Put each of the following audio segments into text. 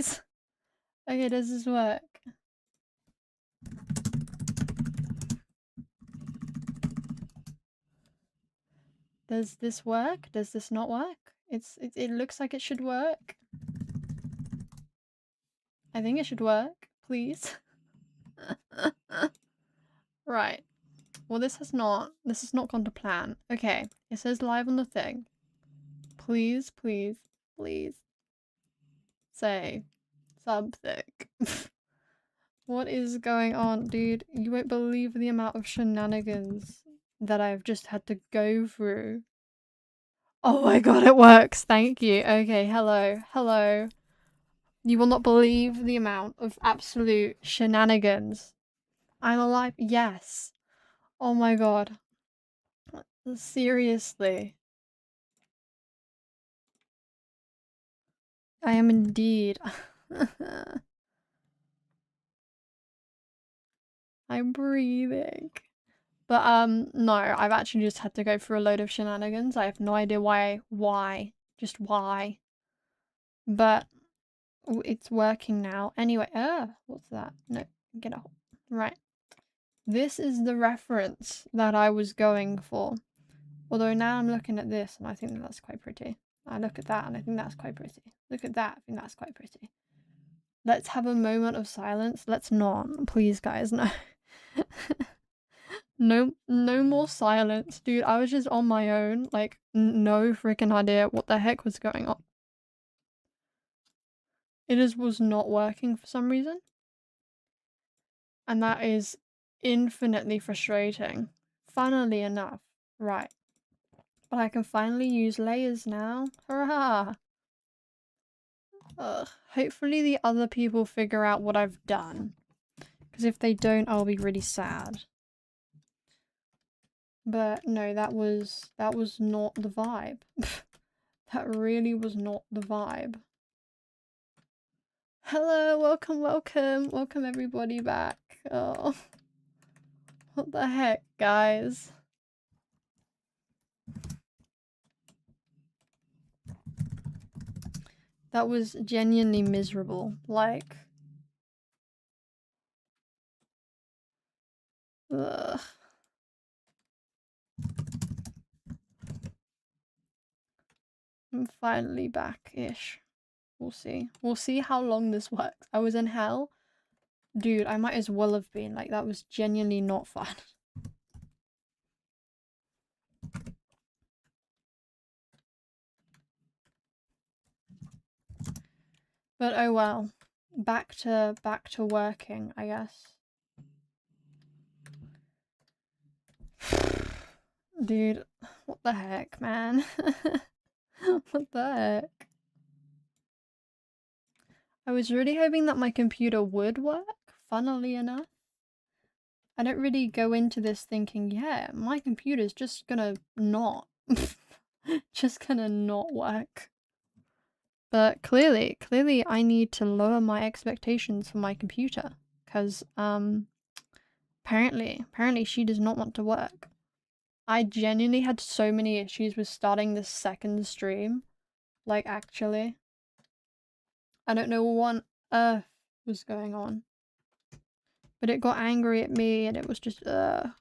please. Okay, does this work? Does this work? Does this not work? It looks like it should work. I think it should work, please. Right. Well, this has not gone to plan. Okay, it says live on the thing. Please, please, please say something. What is going on, dude? You won't believe the amount of shenanigans that I've just had to go through. Oh my god, it works. Thank you. Okay, hello. Hello. You will not believe the amount of absolute shenanigans. I'm alive. Yes. Oh my god. Seriously. I am indeed. I'm breathing. But no, I've actually just had to go through a load of shenanigans. I have no idea why, just why. But it's working now. Anyway, what's that? No, get out. Right. This is the reference that I was going for. Although now I'm looking at this and I think that that's quite pretty. I look at that and I think that's quite pretty. Look at that, I think that's quite pretty. Let's have a moment of silence. Let's not, please guys, no. No more silence. Dude, I was just on my own, like, no freaking idea what the heck was going on. It just was not working for some reason. And that is infinitely frustrating. Funnily enough. Right. But I can finally use layers now. Hurrah! Ugh. Hopefully the other people figure out what I've done. Because if they don't, I'll be really sad. But no, that was not the vibe. That really was not the vibe. Hello, welcome everybody back. Oh, what the heck, guys? That was genuinely miserable, like... Ugh. I'm finally back-ish. We'll see. We'll see how long this works. I was in hell. Dude, I might as well have been. Like, that was genuinely not fun. But oh well. Back to working, I guess. Dude, what the heck, man? What the heck? I was really hoping that my computer would work, funnily enough. I don't really go into this thinking, yeah, my computer's just gonna not. Just gonna not work. But clearly I need to lower my expectations for my computer. Because, apparently she does not want to work. I genuinely had so many issues with starting the second stream. Like, actually. I don't know what on earth was going on. But it got angry at me and it was just, It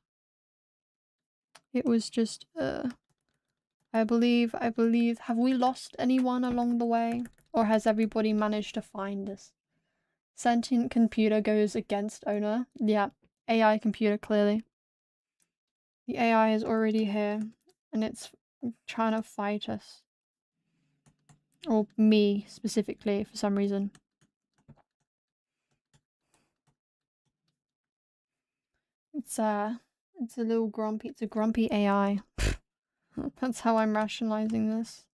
was just, I believe, have we lost anyone along the way? Or has everybody managed to find us? Sentient computer goes against owner. Yeah, AI computer, clearly. The AI is already here, and it's trying to fight us. Or me, specifically, for some reason. It's a little grumpy, it's a grumpy AI. That's how I'm rationalizing this.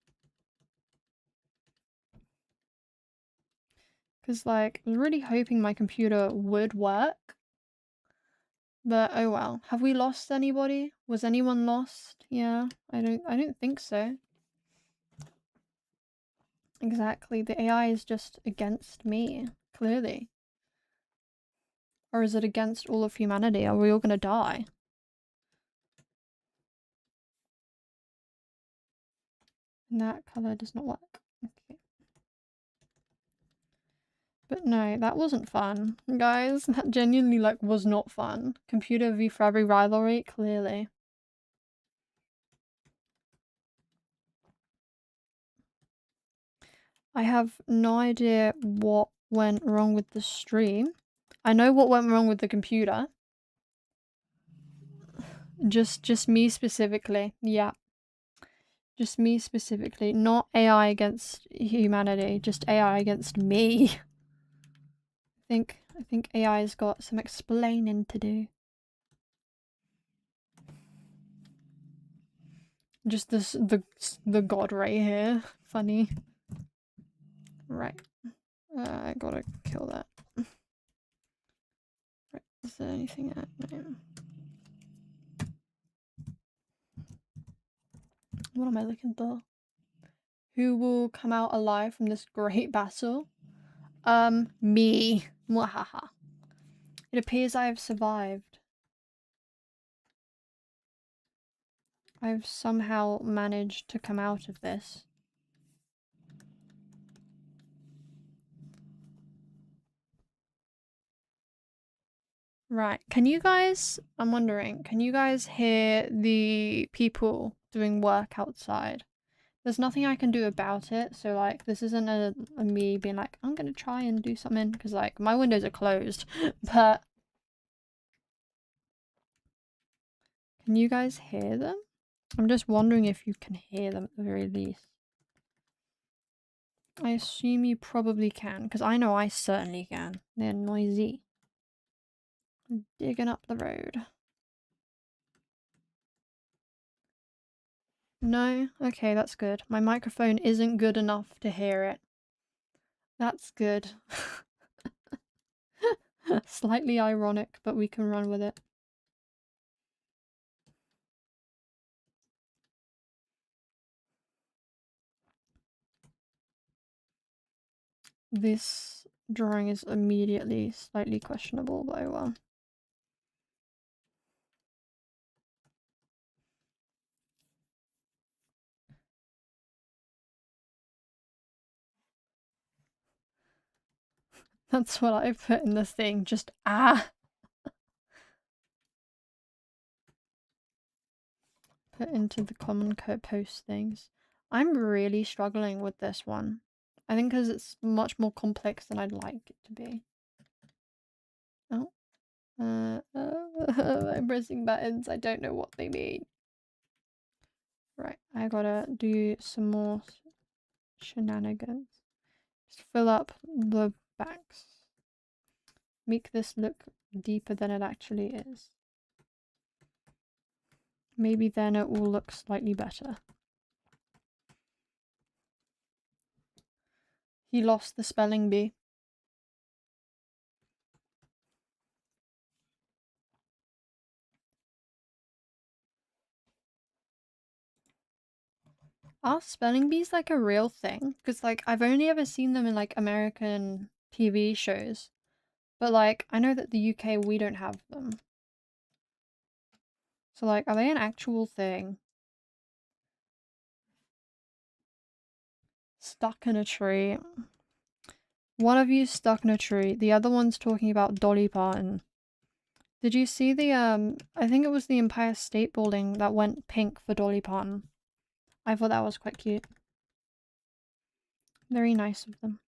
Because, like, I was really hoping my computer would work. But oh well. Have we lost anybody? Was anyone lost? Yeah, I don't think so. Exactly. The AI is just against me, clearly. Or is it against all of humanity? Are we all gonna die? And that color does not work. Okay. But no, that wasn't fun. Guys, that genuinely, like, was not fun. Computer v for every rivalry, clearly. I have no idea what went wrong with the stream. I know what went wrong with the computer. Just me specifically. Yeah. Just me specifically. Not AI against humanity. Just AI against me. I think AI's got some explaining to do. Just the god right here. Funny. Right. I gotta kill that. Right. Is there anything at no. What am I looking for? Who will come out alive from this great battle? Me. Mwahaha. It appears I have survived. I've somehow managed to come out of this. Right. Can you guys, I'm wondering, can you guys hear the people doing work outside? There's nothing I can do about it, so like this isn't a me being like, I'm gonna try and do something, because like my windows are closed, but can you guys hear them? I'm just wondering if you can hear them at the very least. I assume you probably can, because I know I certainly can. They're noisy. Digging up the road. No? Okay, that's good. My microphone isn't good enough to hear it. That's good. Slightly ironic, but we can run with it. This drawing is immediately slightly questionable, but oh well. That's what I put in the thing, just ah! Put into the common post things. I'm really struggling with this one. I think because it's much more complex than I'd like it to be. Oh. I'm pressing buttons, I don't know what they mean. Right, I gotta do some more shenanigans. Just fill up the backs. Make this look deeper than it actually is. Maybe then it will look slightly better. He lost the spelling bee. Are spelling bees like a real thing? Because like I've only ever seen them in like American TV shows. But like I know that the UK we don't have them. So like are they an actual thing? Stuck in a tree. One of you's stuck in a tree. The other one's talking about Dolly Parton. Did you see the I think it was the Empire State Building that went pink for Dolly Parton. I thought that was quite cute. Very nice of them.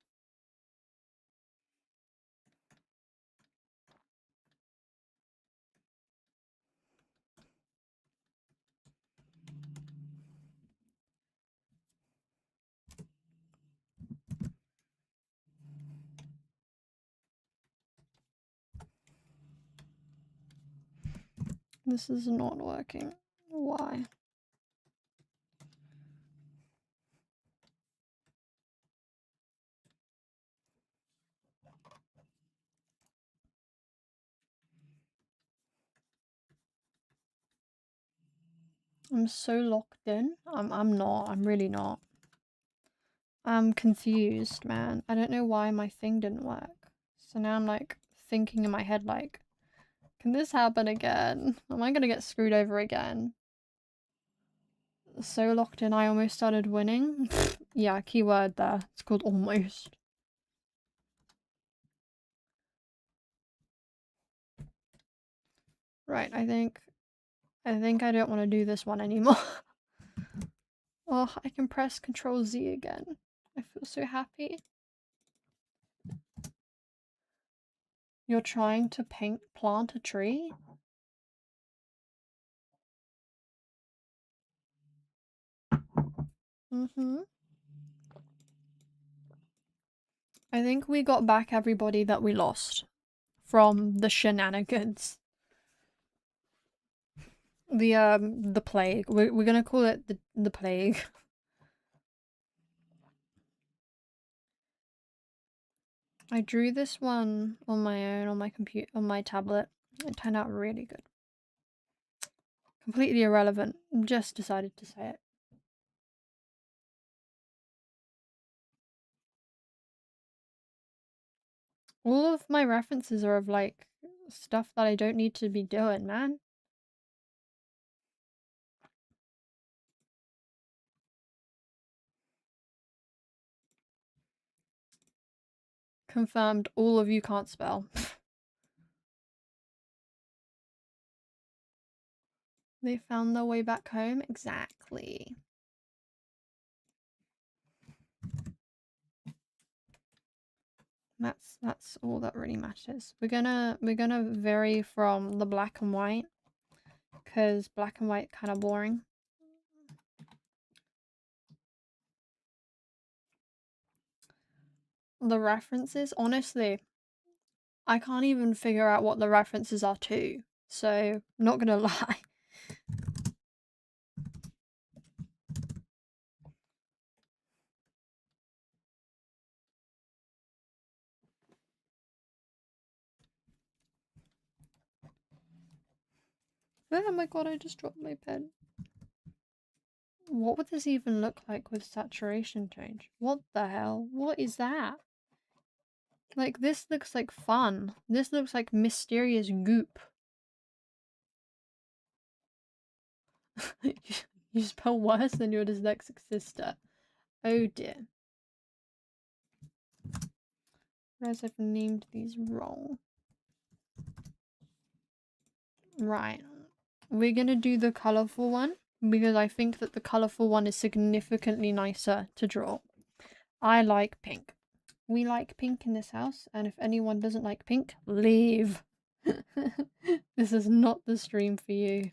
This is not working. Why? I'm so locked in. I'm not. I'm really not. I'm confused, man. I don't know why my thing didn't work. So now I'm like thinking in my head like, can this happen again? Am I gonna get screwed over again? So locked in I almost started winning. Yeah, keyword there. It's called almost. Right, I think I don't want to do this one anymore. Oh, I can press Control Z again. I feel so happy. You're trying to plant a tree? Mm-hmm. I think we got back everybody that we lost from the shenanigans. The plague. We're gonna call it the plague. I drew this one on my own on my tablet. It turned out really good. Completely irrelevant. Just decided to say it. All of my references are of like stuff that I don't need to be doing, man. Confirmed, all of you can't spell. They found their way back home? Exactly. That's all that really matters. We're gonna vary from the black and white, because black and white kind of boring. The references, honestly, I can't even figure out what the references are to, so not gonna lie. Oh my god, I just dropped my pen. What would this even look like with saturation change? What the hell? What is that? Like, this looks like fun. This looks like mysterious goop. You spell worse than your dyslexic sister. Oh dear. Whereas I've named these wrong. Right. We're gonna do the colourful one, because I think that the colourful one is significantly nicer to draw. I like pink. We like pink in this house, and if anyone doesn't like pink, leave. This is not the stream for you.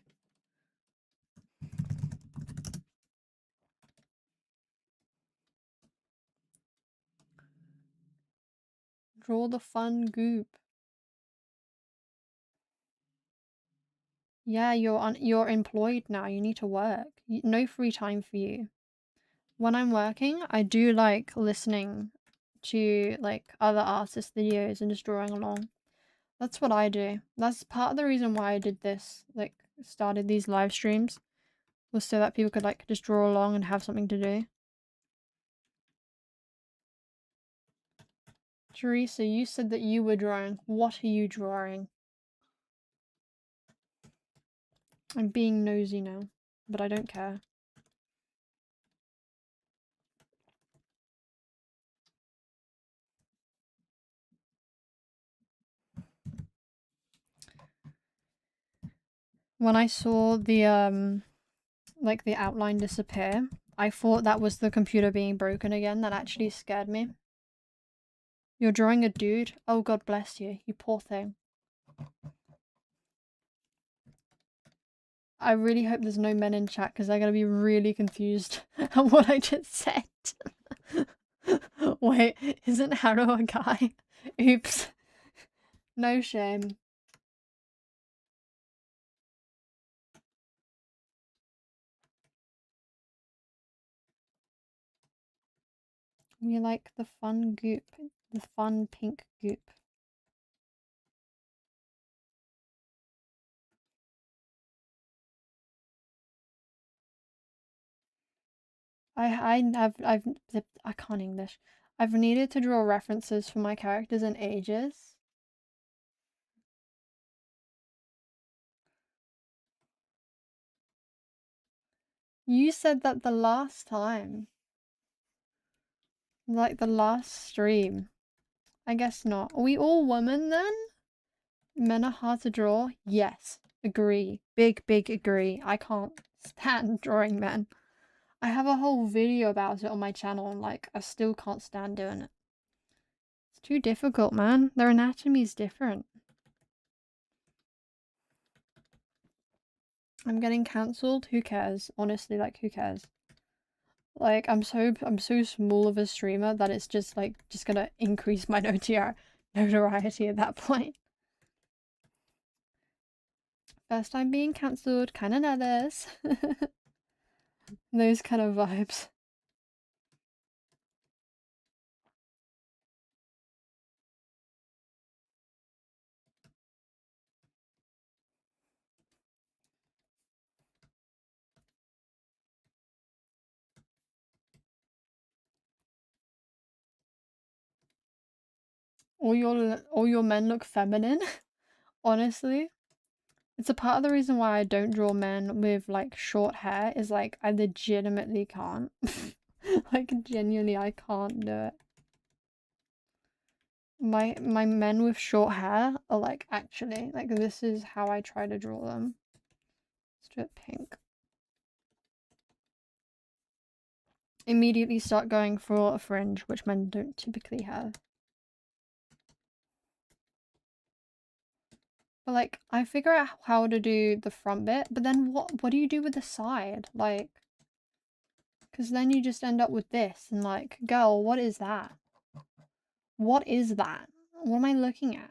Draw the fun goop. Yeah, you're employed now. You need to work. No free time for you. When I'm working, I do like listening to like other artists' videos and just drawing along. That's what I do. That's part of the reason why I did this, like started these live streams, was so that people could like just draw along and have something to do. Teresa, you said that you were drawing. What are you drawing? I'm being nosy now, but I don't care. When I saw the like the outline disappear, I thought that was the computer being broken again. That actually scared me. You're drawing a dude? Oh, God bless you, you poor thing. I really hope there's no men in chat, because they're gonna be really confused at what I just said. Wait, isn't Harrow a guy? Oops. No shame. We like the fun goop. The fun pink goop. I can't English. I've needed to draw references for my characters in ages. You said that the last time. Like the last stream. I guess not. Are we all women then? Men are hard to draw? Yes. Agree. Big agree. I can't stand drawing men. I have a whole video about it on my channel and like I still can't stand doing it. It's too difficult, man. Their anatomy's different. I'm getting cancelled. Who cares? Honestly, like who cares? Like I'm so small of a streamer that it's just like just gonna increase my notoriety at that point. First time being cancelled, kinda nervous. Those kind of vibes. All your men look feminine. Honestly, it's a part of the reason why I don't draw men with like short hair is like I legitimately can't. Like genuinely I can't do it. My men with short hair are like actually like this is how I try to draw them. Let's do it pink. Immediately start going for a fringe, which men don't typically have. But like I figure out how to do the front bit, but then what do you do with the side? Like, because then you just end up with this and like, girl, what is that? What is that? What am I looking at?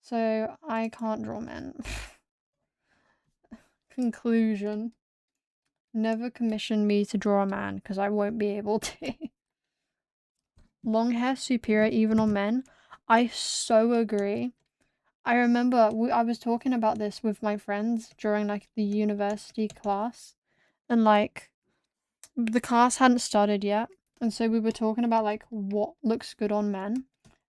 So I can't draw men. Conclusion. Never commission me to draw a man because I won't be able to. Long hair superior even on men. I so agree. I remember I was talking about this with my friends during like the university class and like the class hadn't started yet and so we were talking about like what looks good on men.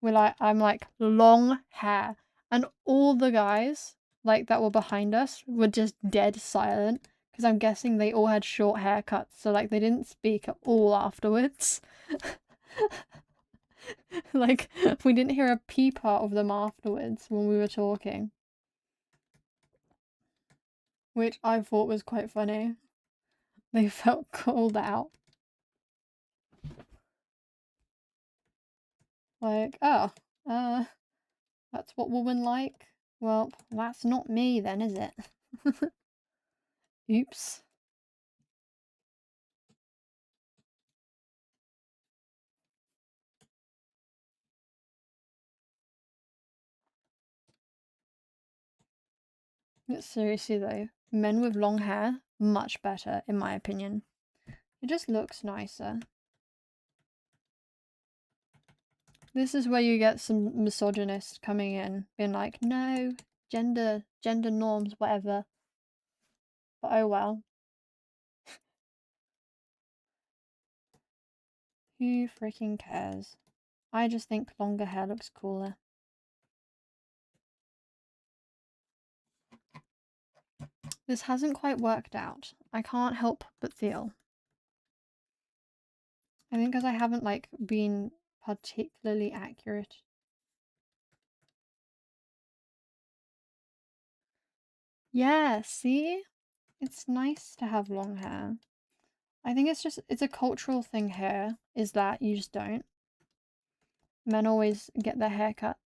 I'm like long hair and all the guys like that were behind us were just dead silent because I'm guessing they all had short haircuts so like they didn't speak at all afterwards. Like we didn't hear a peep out of them afterwards when we were talking, which I thought was quite funny. They felt called out. Like, oh, that's what women like? Well, that's not me then, is it? Oops. But seriously though, men with long hair, much better in my opinion. It just looks nicer. This is where you get some misogynists coming in, being like, no, gender norms, whatever. But oh well. Who freaking cares? I just think longer hair looks cooler. This hasn't quite worked out. I can't help but feel. I think because I haven't like been particularly accurate. Yeah, see? It's nice to have long hair. I think it's a cultural thing here, is that you just don't. Men always get their hair cut.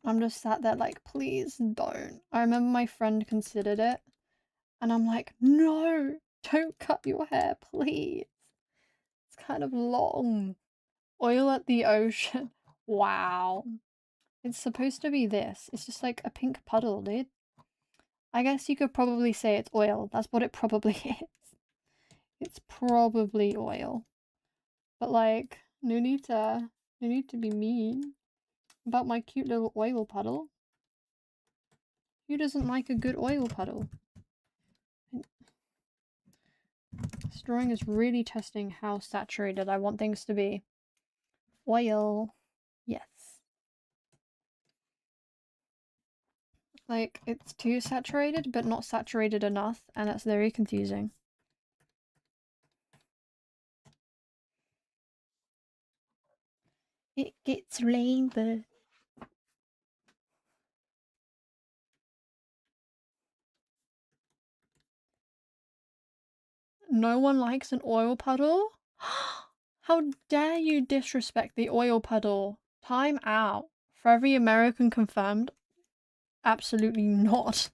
I'm just sat there like, please don't. I remember my friend considered it, and I'm like, no, don't cut your hair, please. It's kind of long. Oil at the ocean. Wow. It's supposed to be this. It's just like a pink puddle, dude. I guess you could probably say it's oil. That's what it probably is. It's probably oil. But like, no need to be mean about my cute little oil puddle. Who doesn't like a good oil puddle? This drawing is really testing how saturated I want things to be. Oil. Yes. Like, it's too saturated, but not saturated enough, and that's very confusing. It gets rainbow. No one likes an oil puddle? How dare you disrespect the oil puddle? Time out. For every American confirmed. Absolutely not.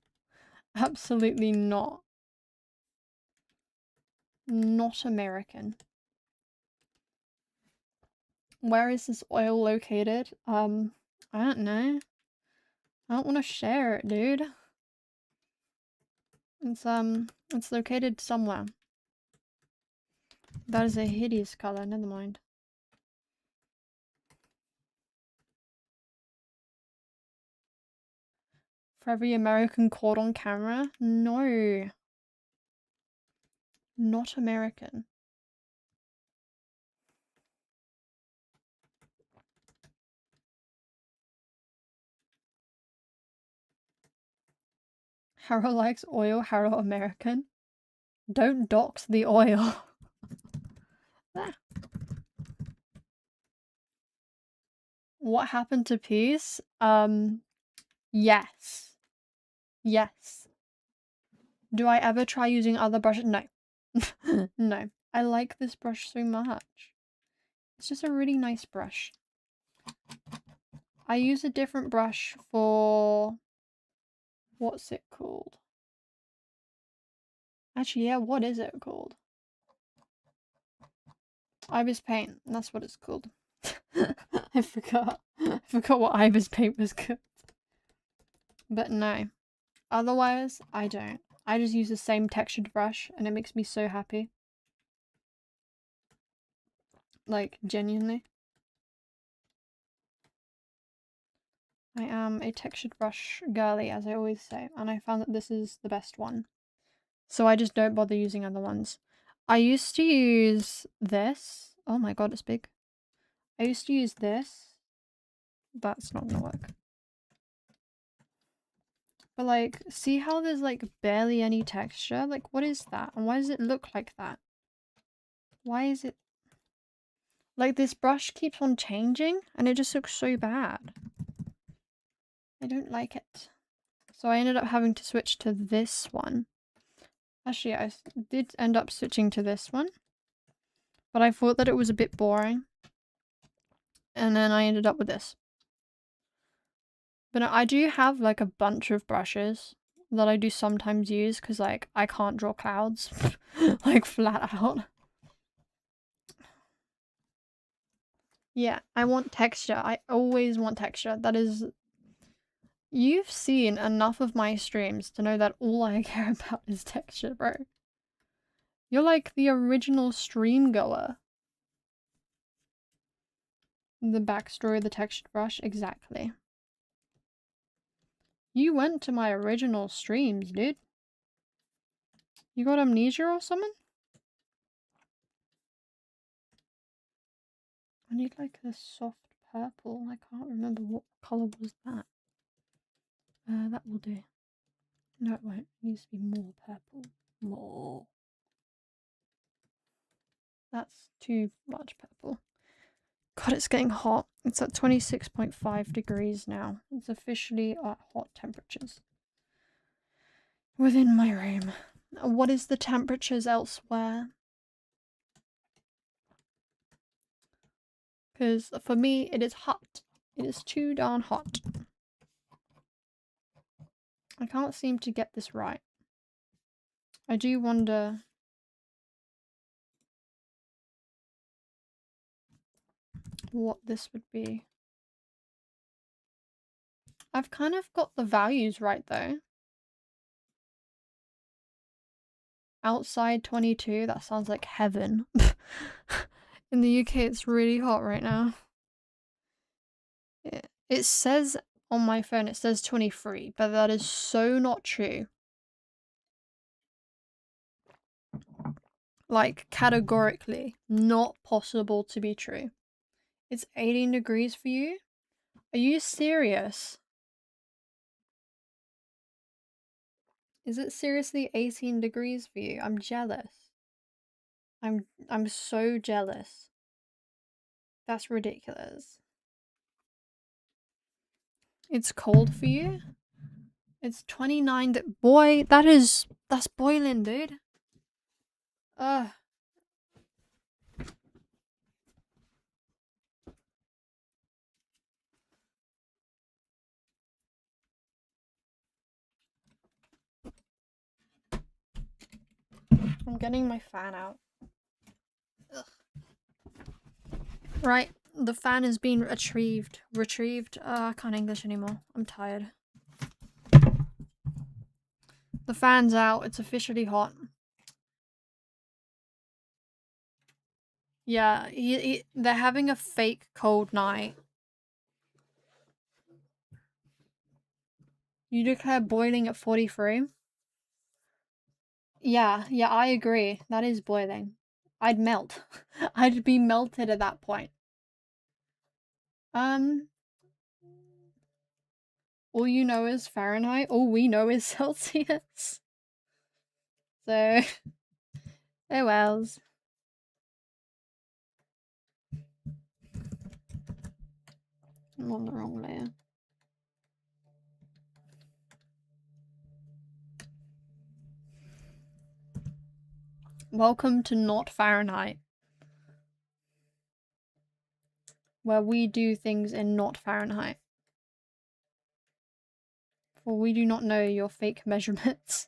Absolutely not. Not American. Where is this oil located? I don't know. I don't want to share it, dude. It's located somewhere. That is a hideous color, never mind. For every American caught on camera? No. Not American. Harold likes oil, Harold American. Don't dox the oil. What happened to peace? Yes. Yes. Do I ever try using other brushes? No. No. I like this brush so much. It's just a really nice brush. I use a different brush for... What's it called? Actually, yeah, what is it called? Ibis paint. That's what it's called. I forgot. I forgot what Ibis paint was called. But no. Otherwise, I don't. I just use the same textured brush and it makes me so happy. Like, genuinely. I am a textured brush girly, as I always say, and I found that this is the best one. So I just don't bother using other ones. I used to use this. Oh my god, it's big. I used to use this. That's not gonna work. But like, see how there's like barely any texture? Like, what is that? And why does it look like that? Why is it... Like, this brush keeps on changing and it just looks so bad. I don't like it. So I ended up having to switch to this one. Actually, I did end up switching to this one. But I thought that it was a bit boring. And then I ended up with this. But I do have like a bunch of brushes that I do sometimes use because like I can't draw clouds. Like flat out. Yeah, I want texture. I always want texture. That is... You've seen enough of my streams to know that all I care about is texture, bro. You're like the original stream goer. The backstory of the textured brush, exactly. You went to my original streams, dude. You got amnesia or something? I need like a soft purple. I can't remember what colour was that. That will do. No, it won't. It needs to be more purple. More. That's too much purple. God, it's getting hot. It's at 26.5 degrees now. It's officially at hot temperatures. Within my room. What is the temperatures elsewhere? Because for me, it is hot. It is too darn hot. I can't seem to get this right. I do wonder... what this would be. I've kind of got the values right though. Outside 22, that sounds like heaven. In the UK, it's really hot right now. It says on my phone, it says 23, but that is so not true. Like, categorically, not possible to be true. It's 18 degrees for you? Are you serious? Is it seriously 18 degrees for you? I'm jealous. I'm so jealous. That's ridiculous. It's cold for you? It's 29. Boy, that's boiling, dude. Ugh. I'm getting my fan out. Ugh. Right, the fan is being retrieved. I can't English anymore. I'm tired. The fan's out. It's officially hot. Yeah, they're having a fake cold night. You declare boiling at 43? Yeah, I agree. That is boiling. I'd melt. I'd be melted at that point. All you know is Fahrenheit. All we know is Celsius. So, oh wells. I'm on the wrong layer. Welcome to not Fahrenheit, where we do things in not Fahrenheit. For we do not know your fake measurements.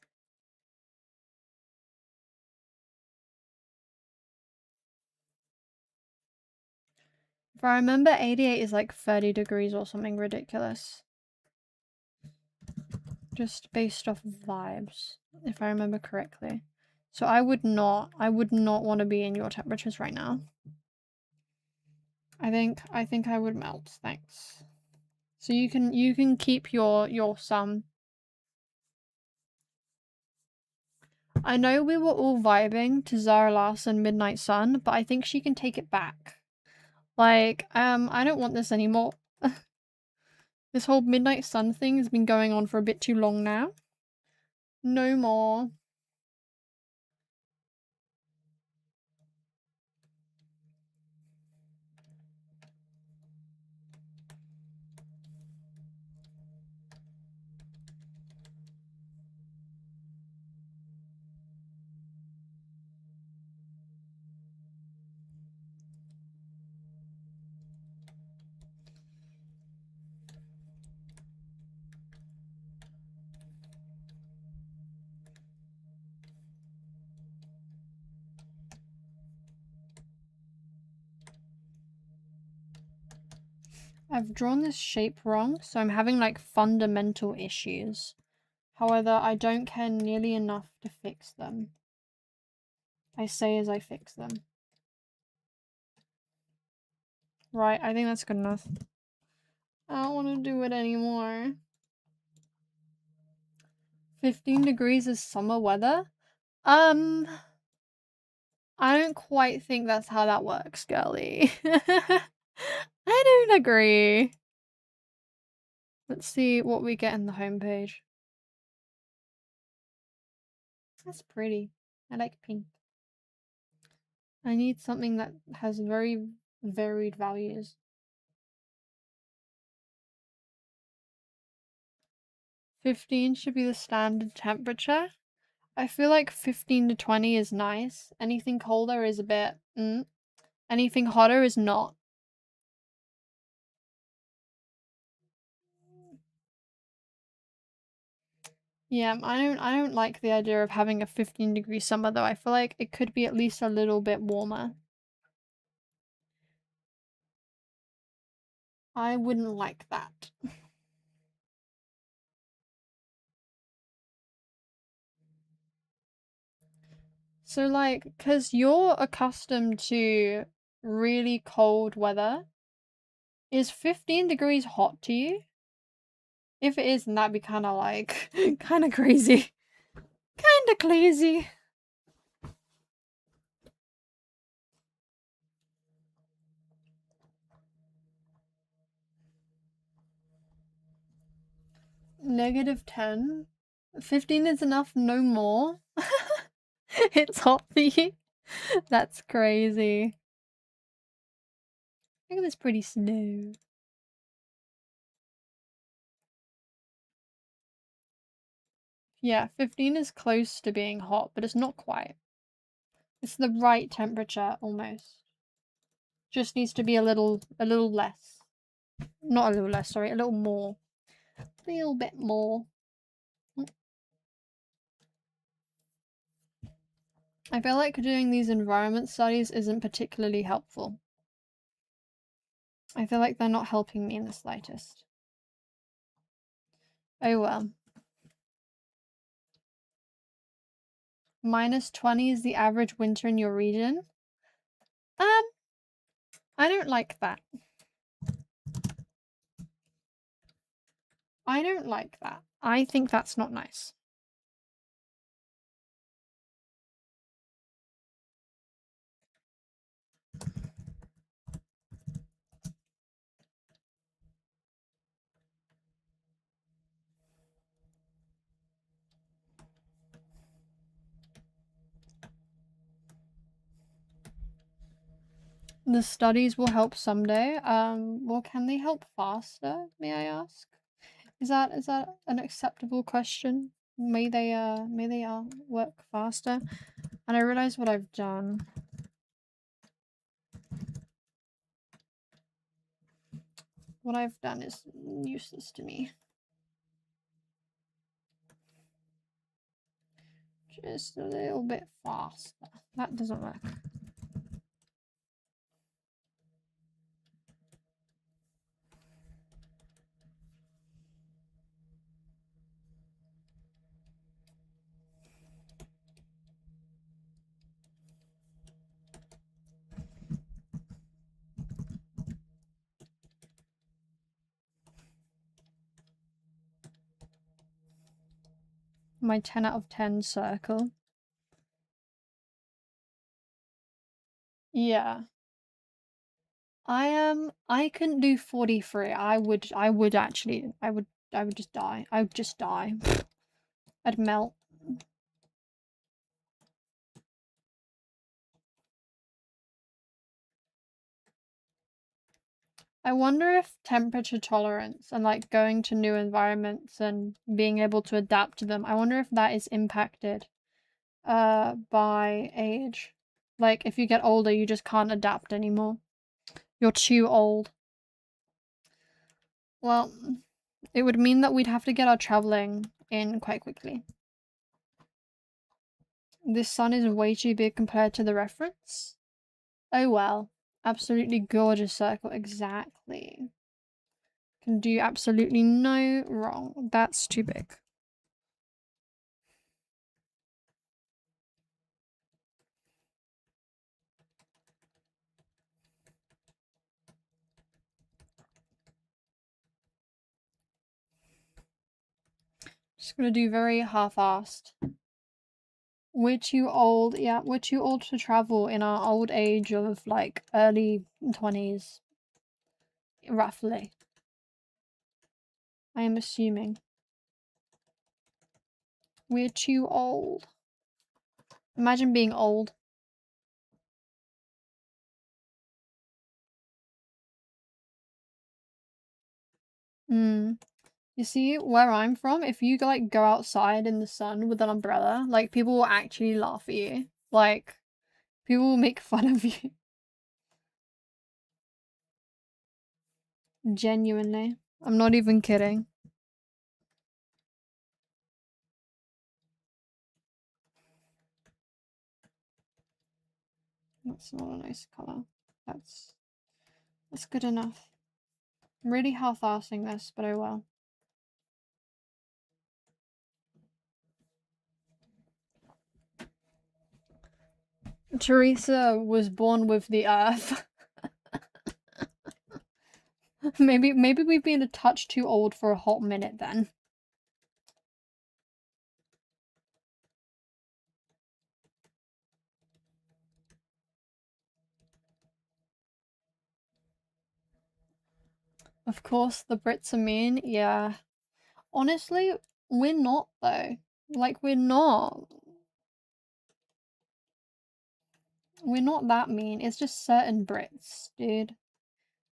If I remember, 88 is like 30 degrees or something ridiculous. Just based off of vibes, if I remember correctly. So I would not want to be in your temperatures right now. I think I would melt, thanks. So you can keep your sum. I know we were all vibing to Zara Larsson Midnight Sun, but I think she can take it back. Like, I don't want this anymore. This whole Midnight Sun thing has been going on for a bit too long now. No more. I've drawn this shape wrong, so I'm having like fundamental issues. However, I don't care nearly enough to fix them. I say as I fix them. Right, I think that's good enough. I don't want to do it anymore. 15 degrees is summer weather? I don't quite think that's how that works, girly. I don't agree. Let's see what we get in the homepage. That's pretty. I like pink. I need something that has very varied values. 15 should be the standard temperature. I feel like 15 to 20 is nice. Anything colder is a bit Anything hotter is not. Yeah, I don't like the idea of having a 15-degree summer though. I feel like it could be at least a little bit warmer. I wouldn't like that. So like, cause you're accustomed to really cold weather, is 15 degrees hot to you? If it is, then that'd be kinda like, kinda crazy. Kinda crazy. -10? 15 is enough, no more? It's hot for you? That's crazy. Look at this pretty snow. Yeah, 15 is close to being hot, but it's not quite. It's the right temperature, almost. Just needs to be a little less. Not a little less, sorry, a little more. A little bit more. I feel like doing these environment studies isn't particularly helpful. I feel like they're not helping me in the slightest. Oh well. -20 is the average winter in your region? I don't like that. I don't like that. I think that's not nice. The studies will help someday. Well, can they help faster, may I ask? Is that an acceptable question? May they work faster? And I realize what I've done. What I've done is useless to me. Just a little bit faster. That doesn't work. My 10 out of 10 circle. Yeah. I couldn't do 43. I would just die. I would just die. I'd melt. I wonder if temperature tolerance and like going to new environments and being able to adapt to them, I wonder if that is impacted by age. Like if you get older, you just can't adapt anymore. You're too old. Well, it would mean that we'd have to get our traveling in quite quickly. This sun is way too big compared to the reference. Oh well. Absolutely gorgeous circle. Exactly. Can do absolutely no wrong. That's too big. Just gonna do very half-assed. We're too old. Yeah, we're too old to travel in our old age of like early 20s. Roughly. I am assuming. We're too old. Imagine being old. You see, where I'm from, if you like go outside in the sun with an umbrella, like people will actually laugh at you. Like, people will make fun of you. Genuinely. I'm not even kidding. That's not a nice colour. That's good enough. I'm really half-assing this, but oh well. Teresa was born with the earth. Maybe we've been a touch too old for a hot minute then. Of course, the Brits are mean. Yeah. Honestly, we're not though. Like, we're not. We're not that mean. It's just certain Brits, dude.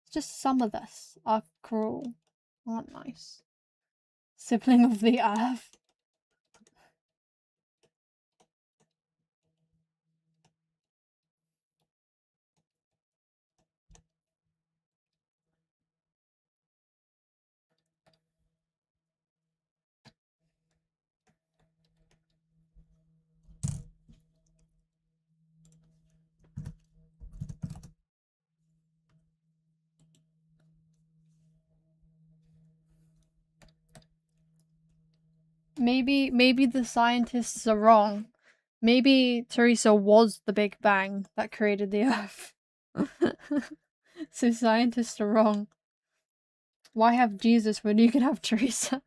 It's just some of us are cruel. Aren't nice. Sibling of the earth. Maybe the scientists are wrong. Maybe Teresa was the Big Bang that created the Earth. So scientists are wrong. Why have Jesus when you can have Teresa?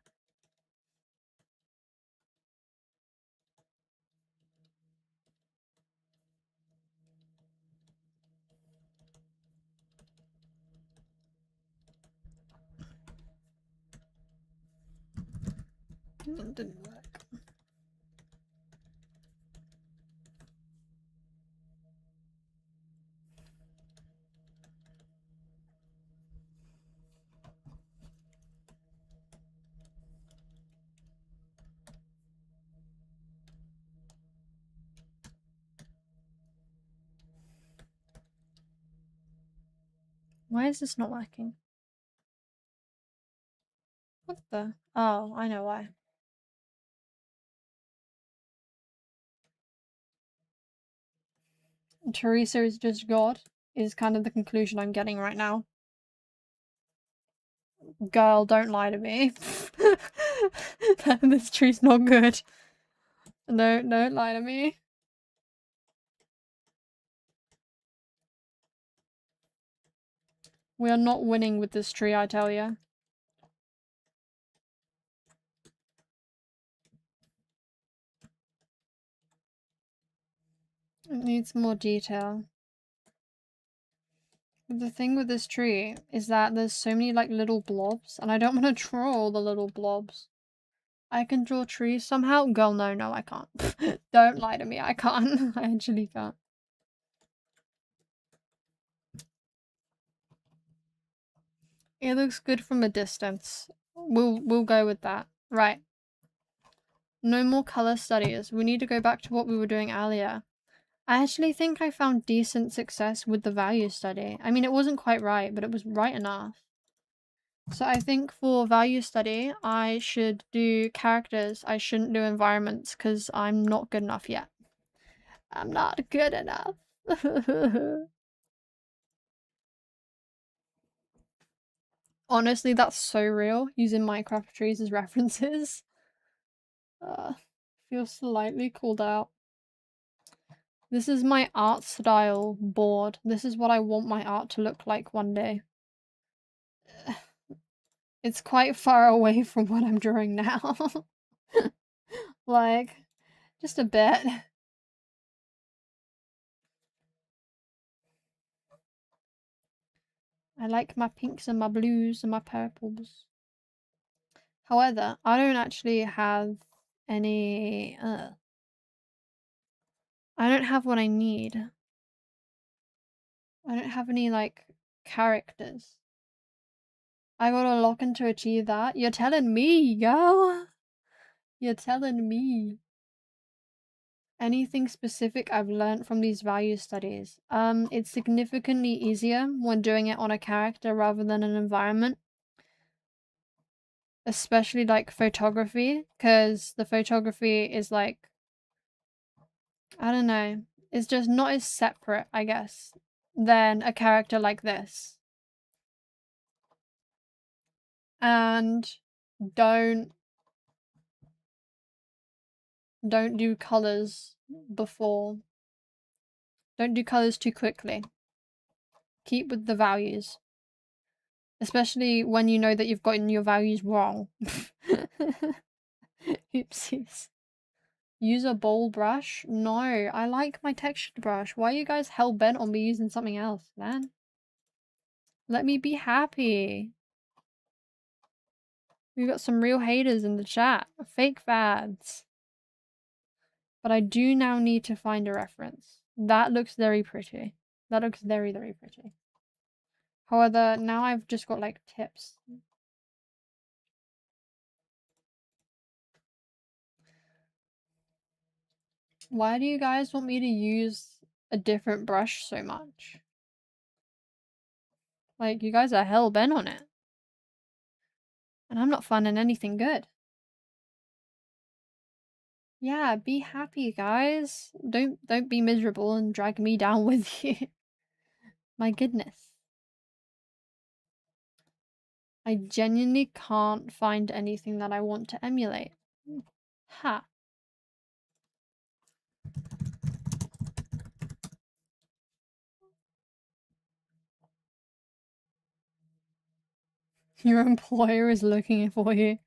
It didn't work. Why is this not working? What the? Oh, I know why. Teresa is just God, is kind of the conclusion I'm getting right now. Girl, don't lie to me. This tree's not good. No, don't lie to me. We are not winning with this tree, I tell ya. It needs more detail. The thing with this tree is that there's so many like little blobs, and I don't want to draw all the little blobs. I can draw trees somehow? Girl, no, I can't. Don't lie to me, I can't. I actually can't. It looks good from a distance. We'll go with that. Right. No more color studies. We need to go back to what we were doing earlier. I actually think I found decent success with the value study. I mean, it wasn't quite right, but it was right enough. So I think for value study, I should do characters. I shouldn't do environments because I'm not good enough yet. I'm not good enough. Honestly, that's so real, using Minecraft trees as references. Feel slightly called out. This is my art style board. This is what I want my art to look like one day. It's quite far away from what I'm drawing now. Like, just a bit. I like my pinks and my blues and my purples. However, I don't actually have any... I don't have what I need. I don't have any, like, characters. I gotta lock in to achieve that? You're telling me, girl? You're telling me. Anything specific I've learned from these value studies? It's significantly easier when doing it on a character rather than an environment. Especially like photography, because the photography is like, I don't know, it's just not as separate, I guess, than a character like this. And don't do colors before. Don't do colors too quickly. Keep with the values. Especially when you know that you've gotten your values wrong. Oopsies. Use a bold brush? No, I like my textured brush. Why are you guys hell-bent on me using something else, man? Let me be happy. We got some real haters in the chat. Fake fads. But I do now need to find a reference. That looks very pretty. That looks very, very pretty. However, now I've just got like tips. Why do you guys want me to use a different brush so much? Like, you guys are hell-bent on it. And I'm not finding anything good. Yeah, be happy, guys. Don't be miserable and drag me down with you. My goodness. I genuinely can't find anything that I want to emulate. Ha. Your employer is looking for you.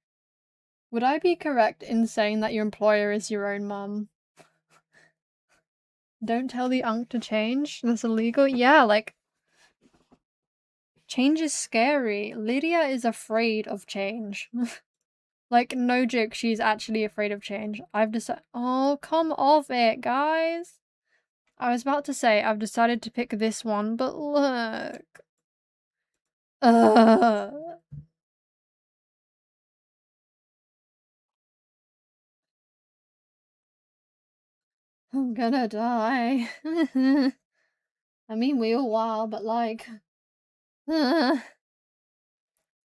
Would I be correct in saying that your employer is your own mum? Don't tell the unk to change. That's illegal. Yeah, like, change is scary. Lydia is afraid of change. Like, no joke, she's actually afraid of change. I've decided. Oh, come off it, guys. I was about to say I've decided to pick this one, but look. I'm gonna die. I mean, we all are, but like. I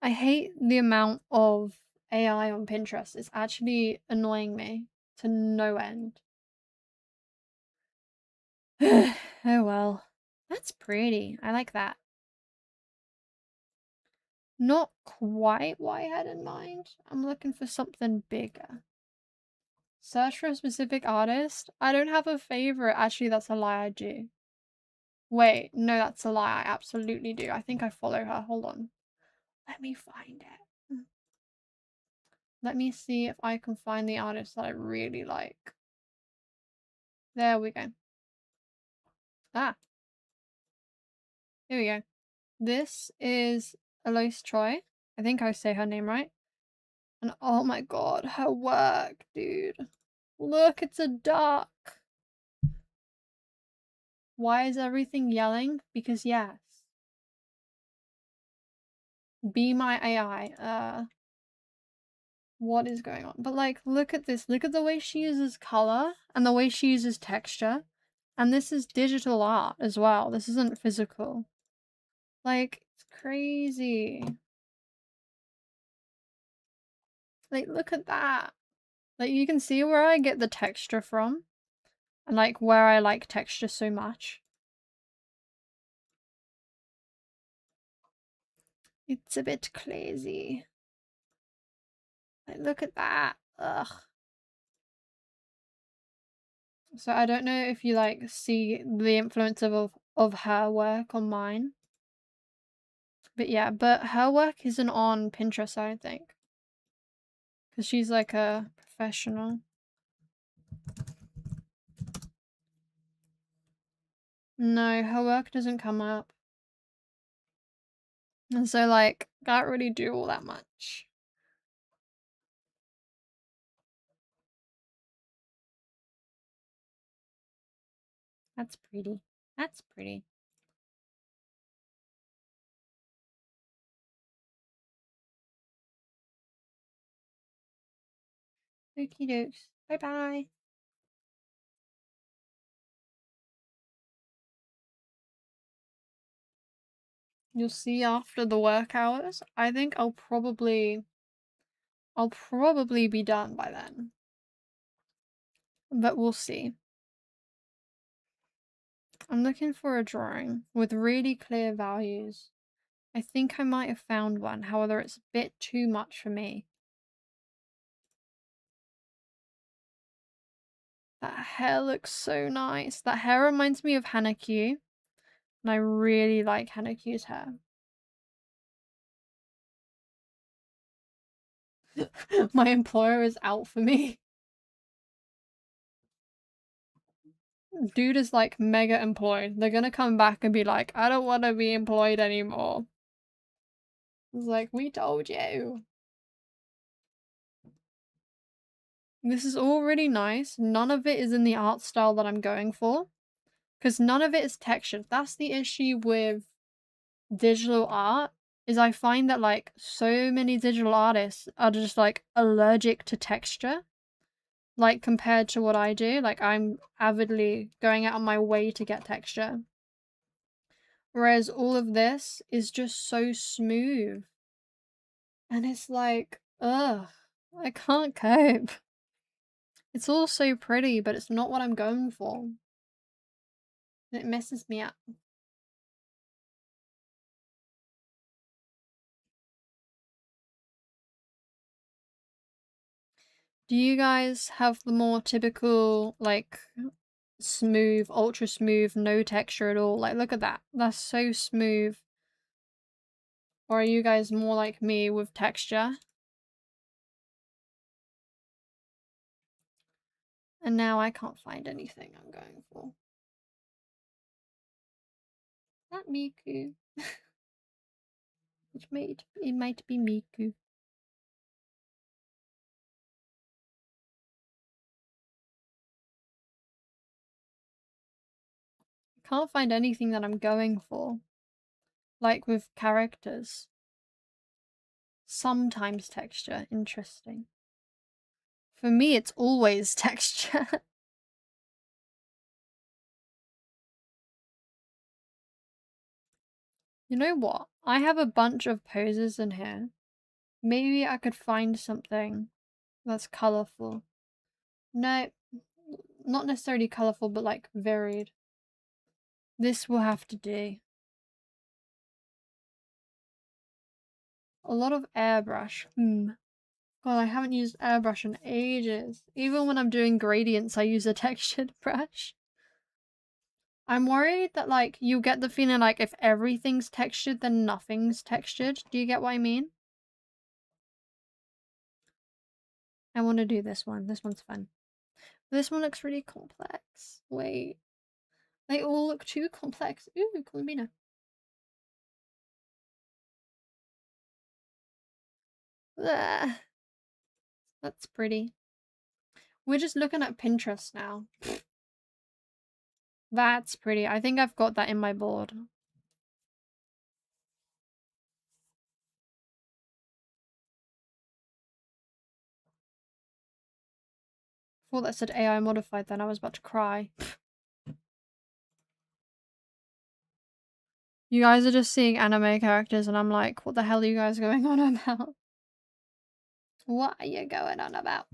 hate the amount of AI on Pinterest. It's actually annoying me to no end. Oh well. That's pretty. I like that. Not quite what I had in mind. I'm looking for something bigger. Search for a specific artist? I don't have a favorite. Actually, that's a lie, I do. Wait, no, that's a lie. I absolutely do. I think I follow her. Hold on. Let me find it. Let me see if I can find the artist that I really like. There we go. Ah, here we go. This is Alois Troy. I think I say her name right. And oh my god, her work, dude. Look, it's a duck. Why is everything yelling? Because yes. Be my AI. What is going on? But like, look at this. Look at the way she uses color and the way she uses texture. And this is digital art as well. This isn't physical. Like, it's crazy. Like, look at that. Like, you can see where I get the texture from. And like, where I like texture so much. It's a bit crazy. Like, look at that. Ugh. So I don't know if you like see the influence of her work on mine. But yeah, but her work isn't on Pinterest, I don't think. Because she's like a professional. No, her work doesn't come up. And so like, can't really do all that much. That's pretty. That's pretty. Okie dokes. Bye bye. You'll see after the work hours. I think I'll probably be done by then. But we'll see. I'm looking for a drawing with really clear values. I think I might have found one, however it's a bit too much for me. That hair looks so nice. That hair reminds me of Hannah Q. And I really like Hannah Q's hair. My employer is out for me. Dude is like mega employed. They're gonna come back and be like, I don't want to be employed anymore. It's like, we told you. This is all really nice. None of it is in the art style that I'm going for. Because none of it is textured. That's the issue with digital art. Is I find that like so many digital artists are just like allergic to texture. Like compared to what I do. Like I'm avidly going out on my way to get texture. Whereas all of this is just so smooth. And it's like, ugh, I can't cope. It's all so pretty, but it's not what I'm going for. It messes me up. Do you guys have the more typical, like, smooth, ultra smooth, no texture at all? Like, look at that. That's so smooth. Or are you guys more like me with texture? And now I can't find anything I'm going for. That Miku. It might be Miku. Can't find anything that I'm going for. Like with characters. Sometimes texture. Interesting. For me, it's always texture. You know what? I have a bunch of poses in here. Maybe I could find something that's colorful. No, not necessarily colorful, but like varied. This will have to do. A lot of airbrush. God, I haven't used airbrush in ages. Even when I'm doing gradients, I use a textured brush. I'm worried that, like, you get the feeling like if everything's textured, then nothing's textured. Do you get what I mean? I want to do this one. This one's fun. This one looks really complex. Wait. They all look too complex. Ooh, Columbina. Ugh. That's pretty. We're just looking at Pinterest now. That's pretty. I think I've got that in my board. Thought that said AI modified then. I was about to cry. You guys are just seeing anime characters and I'm like, what the hell are you guys going on about? What are you going on about?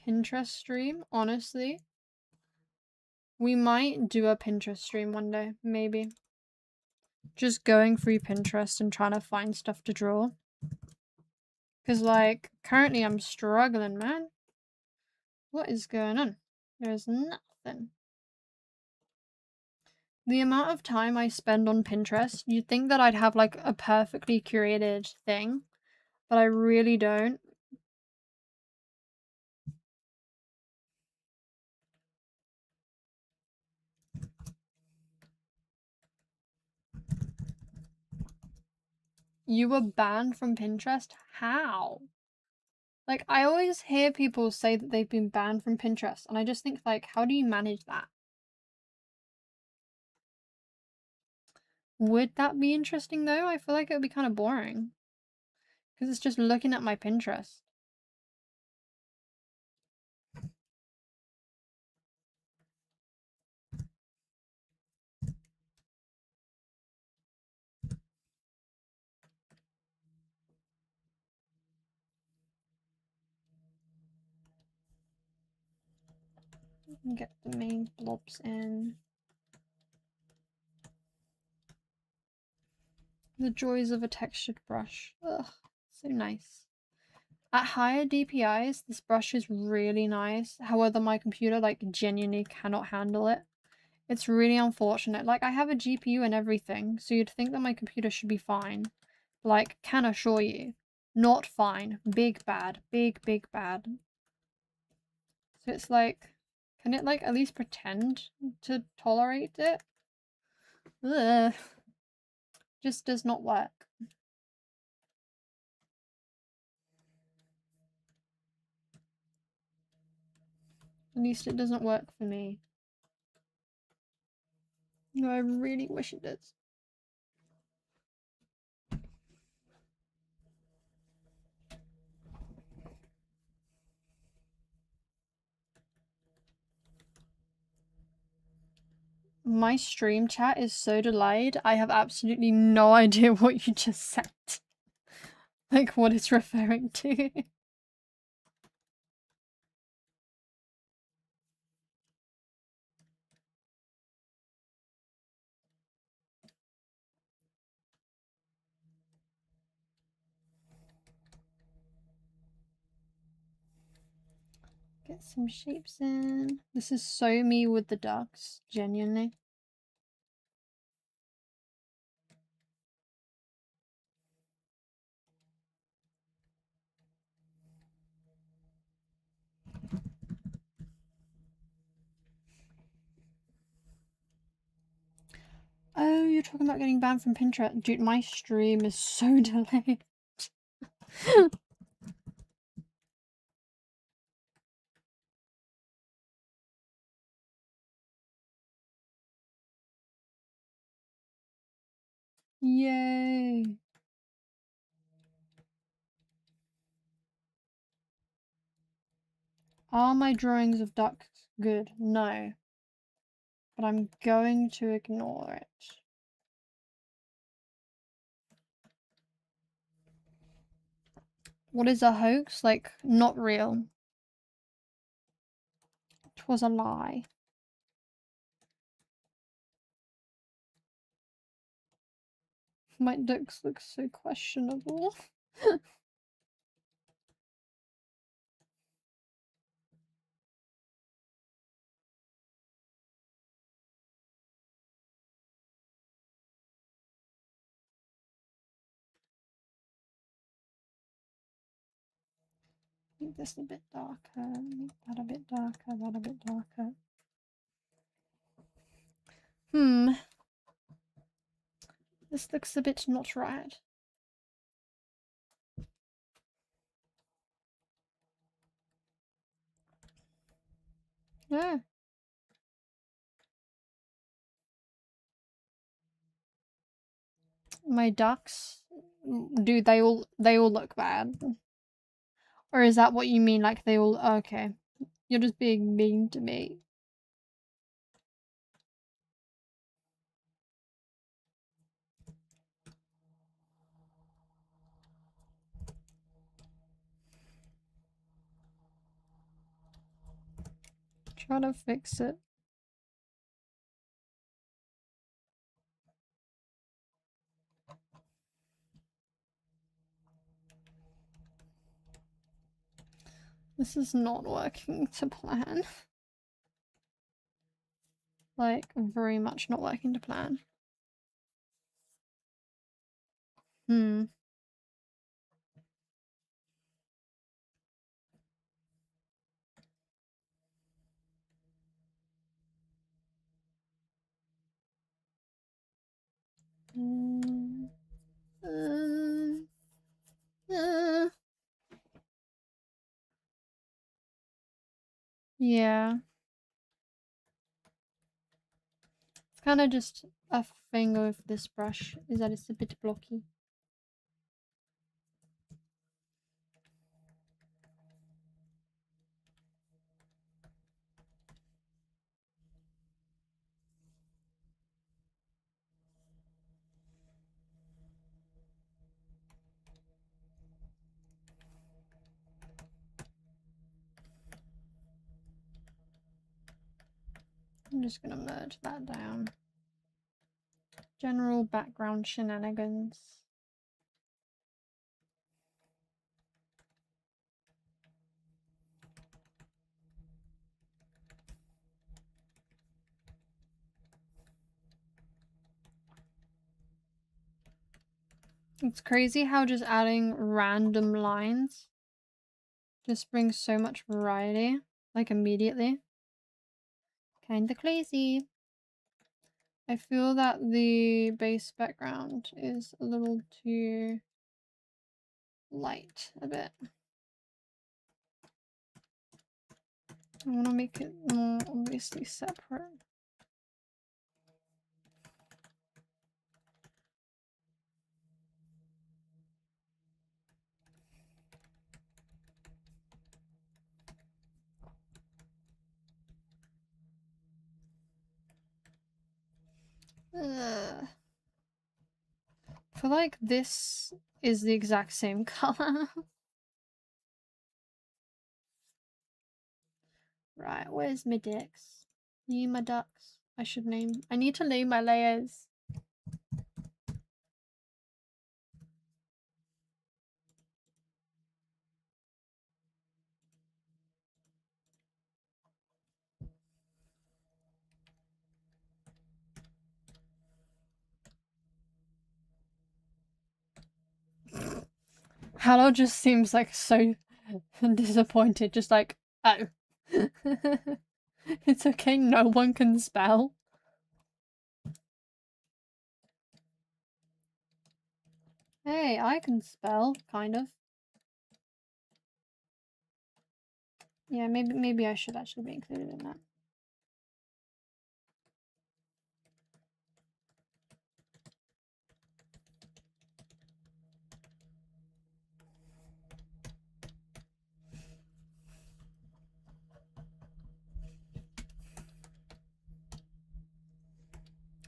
Pinterest stream? Honestly? We might do a Pinterest stream one day, maybe. Just going through Pinterest and trying to find stuff to draw. Because, like, currently I'm struggling, man. What is going on? There's nothing. The amount of time I spend on Pinterest, you'd think that I'd have, like, a perfectly curated thing. But I really don't. You were banned from Pinterest? How? Like, I always hear people say that they've been banned from Pinterest, and I just think, like, how do you manage that? Would that be interesting, though? I feel like it would be kind of boring. Because it's just looking at my Pinterest. Get the main blobs in. The joys of a textured brush. Ugh, so nice. At higher DPIs, this brush is really nice. However, my computer, like, genuinely cannot handle it. It's really unfortunate. Like, I have a GPU and everything, so you'd think that my computer should be fine. Like, can assure you, not fine. Big bad. Big, big bad. So it's like, can it, like, at least pretend to tolerate it? Ugh. Just does not work. At least it doesn't work for me. No, I really wish it did. My stream chat is so delayed, I have absolutely no idea what you just said. Like, what it's referring to. Get some shapes in. This is so me with the ducks, genuinely. Oh, you're talking about getting banned from Pinterest. Dude, my stream is so delayed. Yay. Are my drawings of ducks good? No. But I'm going to ignore it. What is a hoax? Like, not real. It was a lie. My ducks look so questionable. Make this a bit darker, make that a bit darker, that a bit darker. This looks a bit not right. Yeah. My ducks, dude, they all look bad. Or is that what you mean? Like they all? Okay, you're just being mean to me. Try to fix it. This is not working to plan. Like, very much not working to plan. Yeah. It's kind of just a thing with this brush, is that it's a bit blocky. I'm just gonna merge that down. General background shenanigans. It's crazy how just adding random lines just brings so much variety, like immediately. Kinda crazy. I feel that the base background is a little too light a bit. I want to make it more obviously separate. I feel like this is the exact same color. Right, where's my ducks? You my ducks. I should name. I need to name my layers. Hallow just seems like so disappointed, just like, oh. It's okay, no one can spell. Hey, I can spell, kind of. Yeah, maybe I should actually be included in that.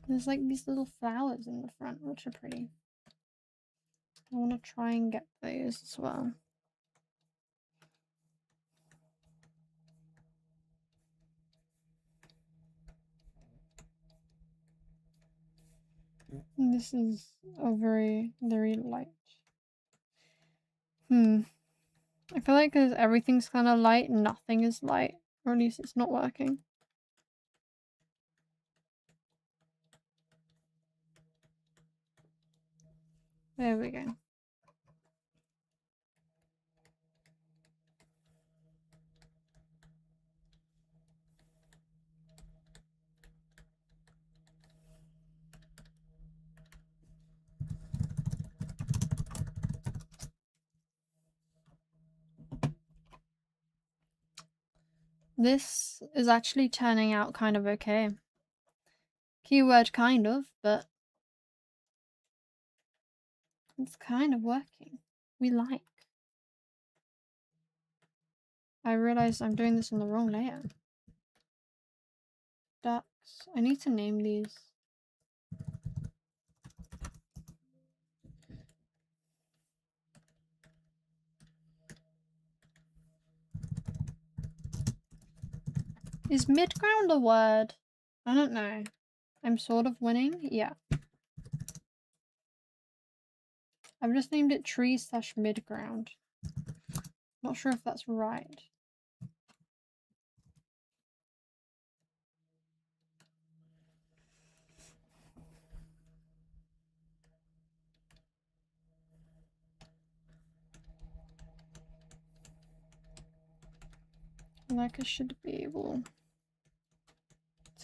There's like these little flowers in the front, which are pretty. I want to try and get those as well. And this is a very light. I feel like because everything's kind of light, nothing is light. Or at least it's not working. There we go. This is actually turning out kind of okay. Keyword kind of, but it's kind of working. We like. I realized I'm doing this on the wrong layer. Ducks. I need to name these. Is midground a word? I don't know. I'm sort of winning? Yeah. I've just named it tree/midground. Not sure if that's right. Like I should be able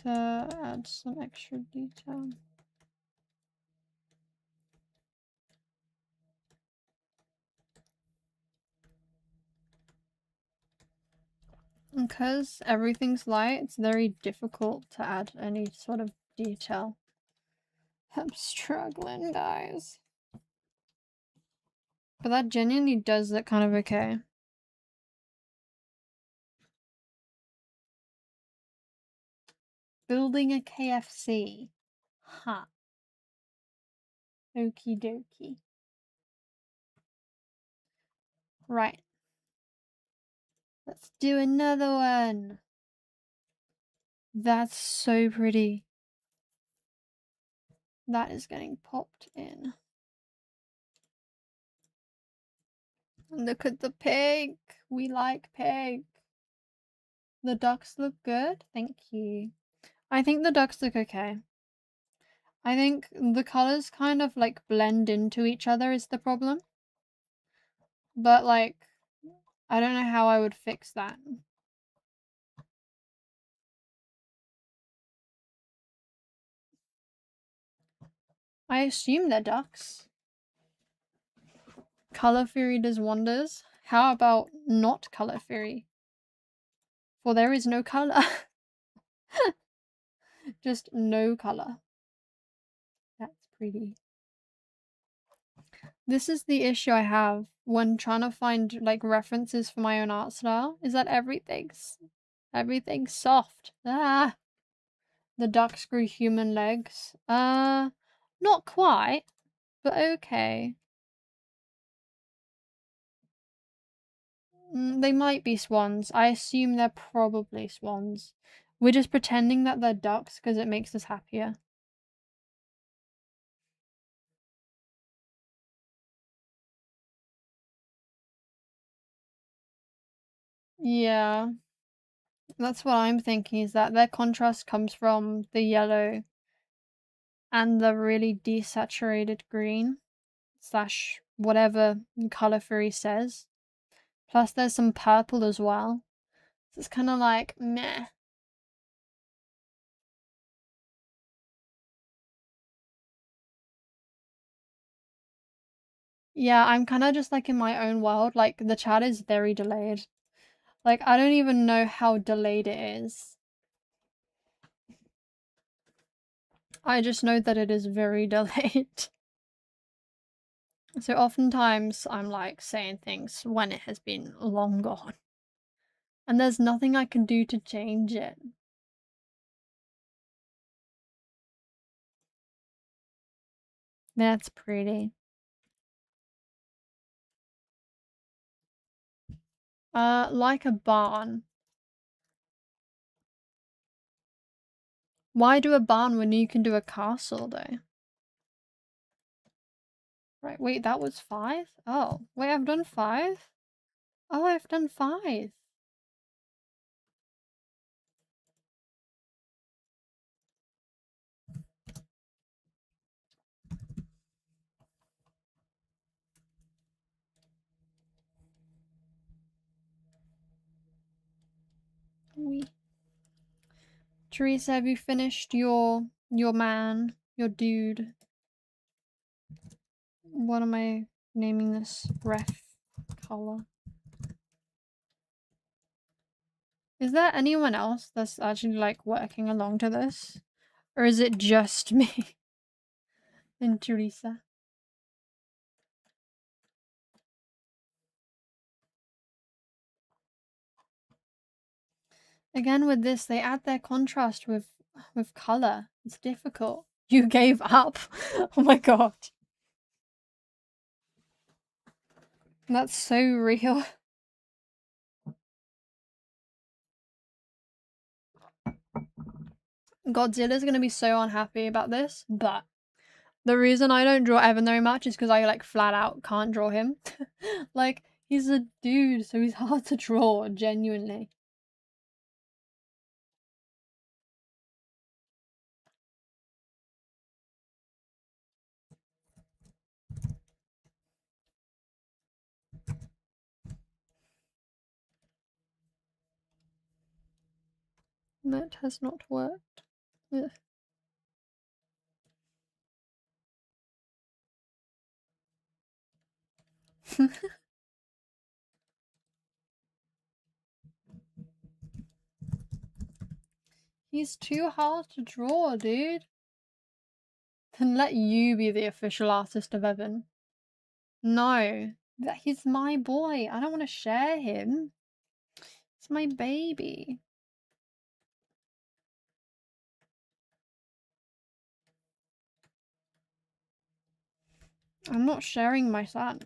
to add some extra detail. Because everything's light, it's very difficult to add any sort of detail. I'm struggling, guys. But that genuinely does look kind of okay. Building a KFC. Ha. Okie dokie. Right. Let's do another one. That's so pretty. That is getting popped in. Look at the pig. We like pig. The ducks look good. Thank you. I think the ducks look okay. I think the colors kind of like blend into each other is the problem. But like, I don't know how I would fix that. I assume they're ducks. Color Fury does wonders. How about not Color Fury? For there is no color. Just no color. That's pretty. This is the issue I have when trying to find like references for my own art style, is that everything's soft. Ah. The ducks grew human legs. Not quite, but okay. They might be swans. I assume they're probably swans. We're just pretending that they're ducks because it makes us happier. Yeah. That's what I'm thinking, is that their contrast comes from the yellow and the really desaturated green / whatever color Fury says. Plus there's some purple as well. So it's kind of like, meh. Yeah, I'm kind of just like in my own world. Like the chat is very delayed. Like I don't even know how delayed it is. I just know that it is very delayed. So oftentimes I'm like saying things when it has been long gone. And there's nothing I can do to change it. That's pretty. Like a barn. Why do a barn when you can do a castle though? Right, wait, that was 5? Oh, wait, I've done 5? Oh, I've done 5. Teresa, have you finished your man, your dude? What am I naming this? Ref color. Is there anyone else that's actually like working along to this? Or is it just me and Teresa? Again with this, they add their contrast with color. It's difficult. You gave up. Oh my god. That's so real. Godzilla's gonna be so unhappy about this, but the reason I don't draw Evan very much is because I like flat out can't draw him. Like, he's a dude, so he's hard to draw, genuinely. That has not worked. Ugh. He's too hard to draw, dude. Then let you be the official artist of Evan. No. He's my boy. I don't want to share him. It's my baby. I'm not sharing my son.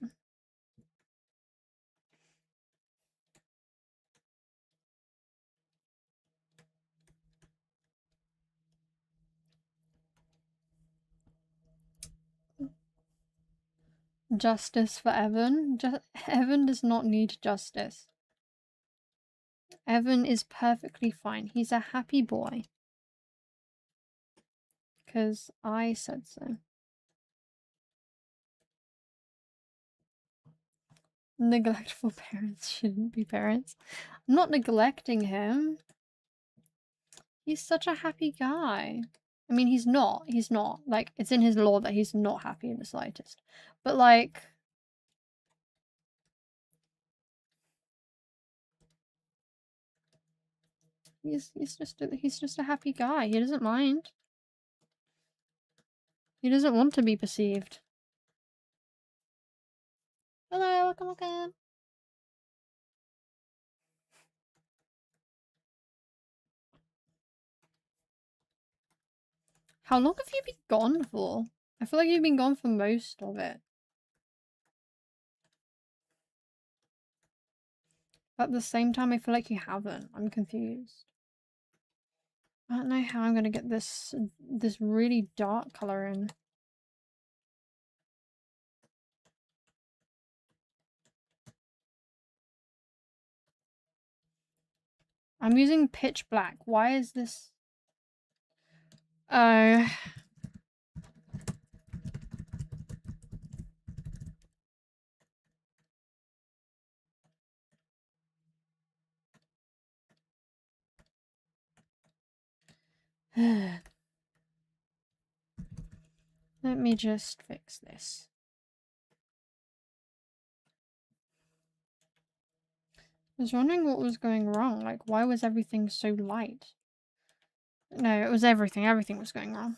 Justice for Evan? Evan does not need justice. Evan is perfectly fine. He's a happy boy. Because I said so. Neglectful parents shouldn't be parents. I'm not neglecting him. He's such a happy guy. I mean, he's not. He's not. Like, it's in his law that he's not happy in the slightest. But, like... He's just a happy guy. He doesn't mind. He doesn't want to be perceived. Hello, welcome. How long have you been gone for? I feel like you've been gone for most of it. At the same time, I feel like you haven't. I'm confused. I don't know how I'm gonna get this really dark color in. I'm using pitch black. Why is this? Oh. Let me just fix this. I was wondering what was going wrong. Like, why was everything so light? No, it was everything. Everything was going wrong.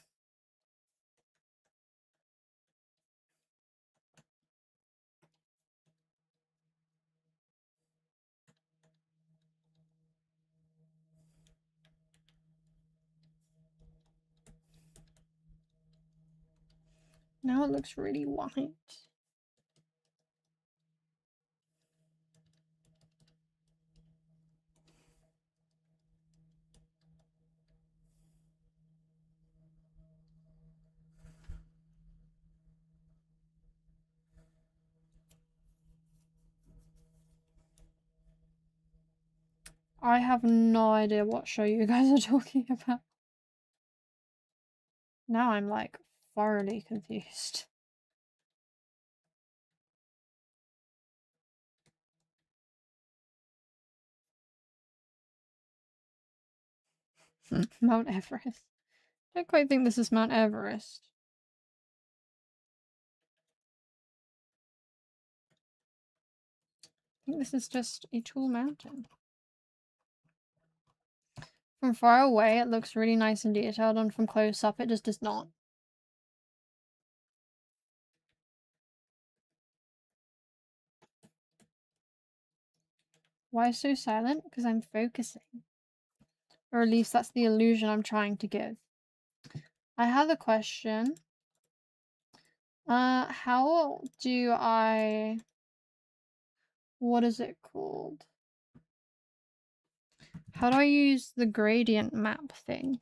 Now it looks really white. I have no idea what show you guys are talking about. Now I'm like thoroughly confused. Mount Everest. I don't quite think this is Mount Everest. I think this is just a tall mountain. From far away, it looks really nice and detailed, and from close up, it just does not. Why so silent? Because I'm focusing. Or at least that's the illusion I'm trying to give. I have a question. How do I... What is it called? How do I use the gradient map thing?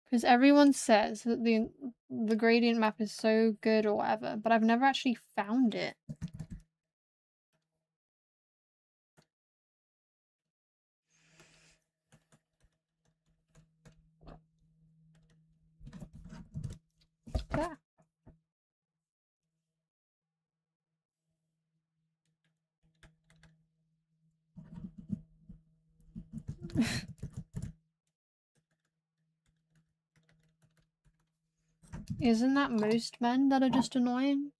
Because everyone says that the gradient map is so good or whatever, but I've never actually found it. Yeah. Isn't that most men that are just annoying?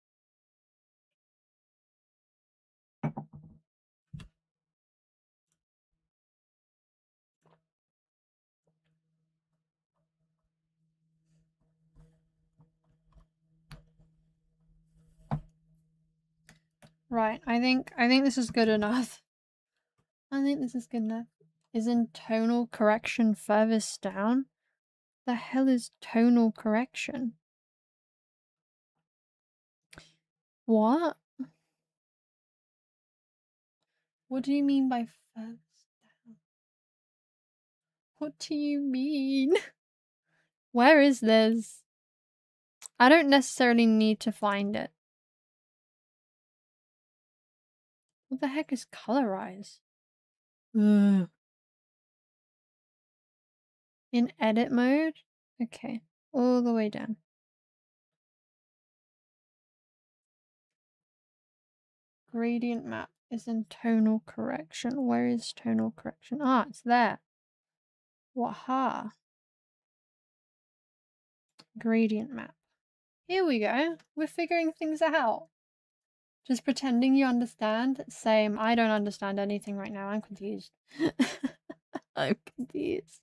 Right, I think this is good enough. I think this is good enough. Isn't tonal correction furthest down? The hell is tonal correction? What? What do you mean by furthest down? What do you mean? Where is this? I don't necessarily need to find it. What the heck is colorize? In edit mode? Okay, all the way down. Gradient map is in tonal correction. Where is tonal correction? Ah, it's there. Waha. Gradient map. Here we go. We're figuring things out. Just pretending you understand. Same. I don't understand anything right now. I'm confused. I'm confused.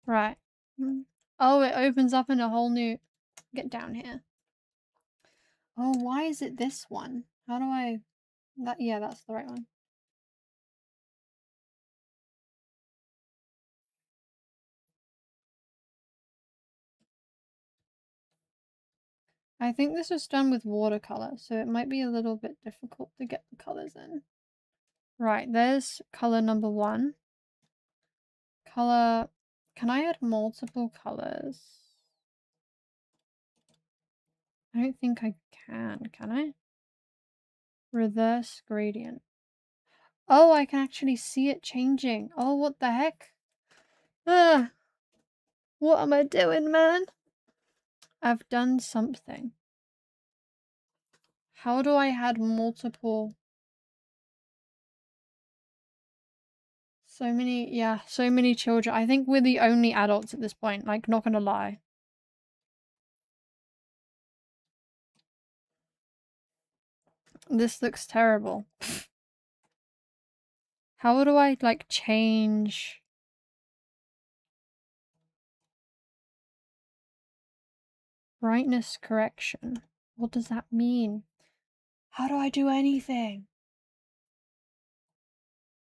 Right. Oh, it opens up in a whole new... Get down here. Oh, why is it this one? How do I... Yeah, that's the right one. I think this was done with watercolor, so it might be a little bit difficult to get the colors in. Right, there's color number 1. Color... Can I add multiple colors? I don't think I can I? Reverse gradient. Oh, I can actually see it changing. Oh, what the heck? Ah, what am I doing, man? I've done something. How do I add multiple So many, yeah, so many children. I think we're the only adults at this point, like, not gonna lie. This looks terrible. How do I, like, change? Brightness correction. What does that mean? How do I do anything?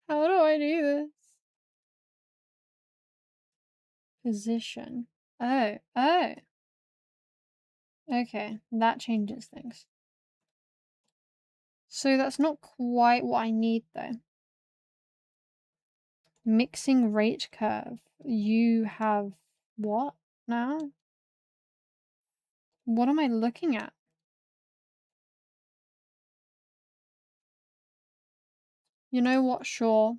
How do I do this? Position. Oh, oh. Okay, that changes things. So that's not quite what I need though. Mixing rate curve. You have what now? What am I looking at? You know what? Sure.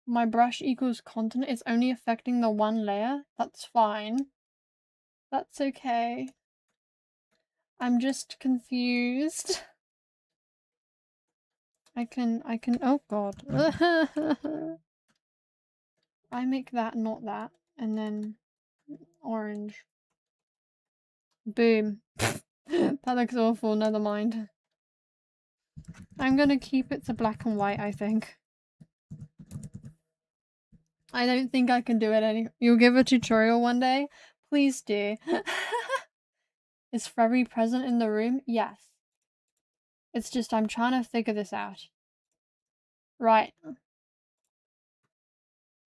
My brush equals content. It's only affecting the one layer. That's fine. That's okay. I'm just confused. I can, oh god. I make that, not that. And then orange. Boom. That looks awful, never mind. I'm gonna keep it to black and white, I think. I don't think I can do it any- You'll give a tutorial one day? Please do. Is Furry present in the room? Yes. It's just I'm trying to figure this out. Right.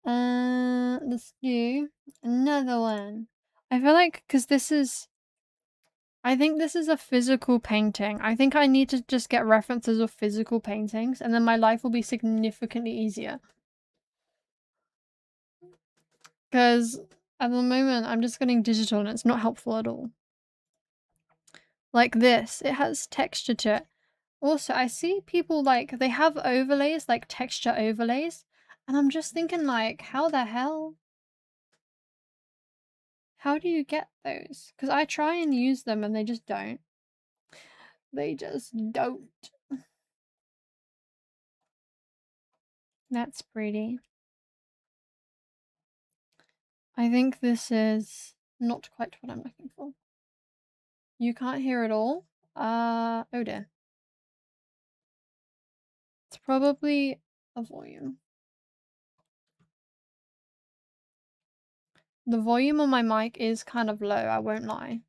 Let's do another one. I feel like, because this is... I think this is a physical painting. I think I need to just get references of physical paintings and then my life will be significantly easier. Because at the moment I'm just getting digital and it's not helpful at all. Like this, it has texture to it. Also, I see people like, they have overlays, like texture overlays, and I'm just thinking like, how the hell? How do you get those? Because I try and use them and they just don't. They just don't. That's pretty. I think this is not quite what I'm looking for. You can't hear it all? Oh dear. It's probably a volume. The volume on my mic is kind of low, I won't lie.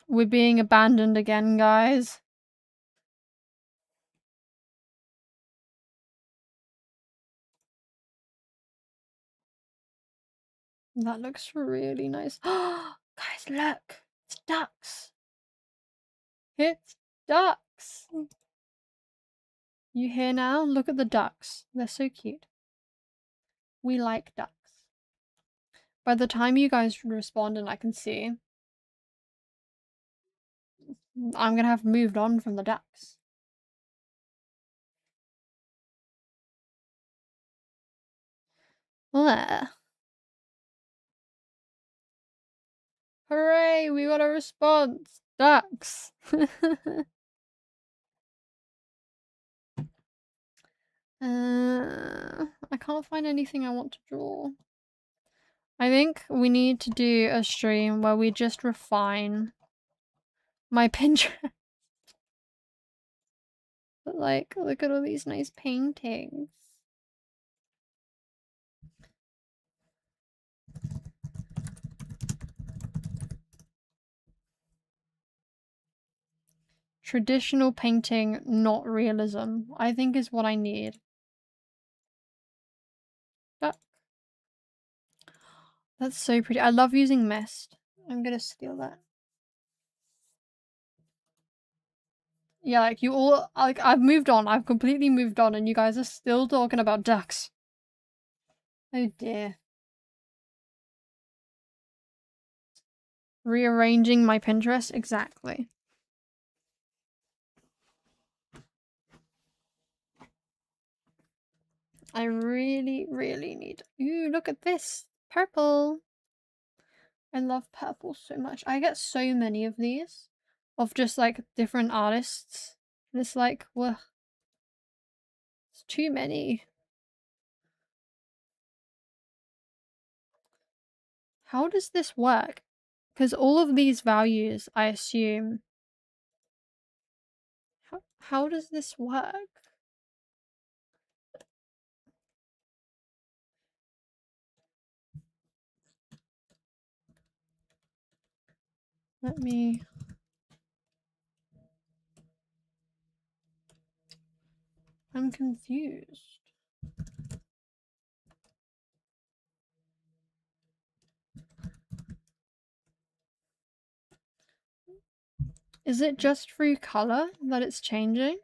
We're being abandoned again, guys. That looks really nice. Guys, look! It's ducks! It's ducks! You hear now? Look at the ducks. They're so cute. We like ducks. By the time you guys respond and I can see, I'm gonna have moved on from the ducks. There. Hooray! We got a response! Ducks! I can't find anything I want to draw. I think we need to do a stream where we just refine my Pinterest. But like, look at all these nice paintings. Traditional painting, not realism, I think is what I need. That's so pretty. I love using mist. I'm gonna steal that. Yeah, like you all, like I've moved on. I've completely moved on and you guys are still talking about ducks. Oh dear. Rearranging my Pinterest? Exactly. I really, really need... Ooh, look at this! Purple! I love purple so much. I get so many of these. Of just like different artists. And it's like, well, it's too many. How does this work? Because all of these values, I assume... How does this work? Let me... I'm confused. Is it just through color that it's changing?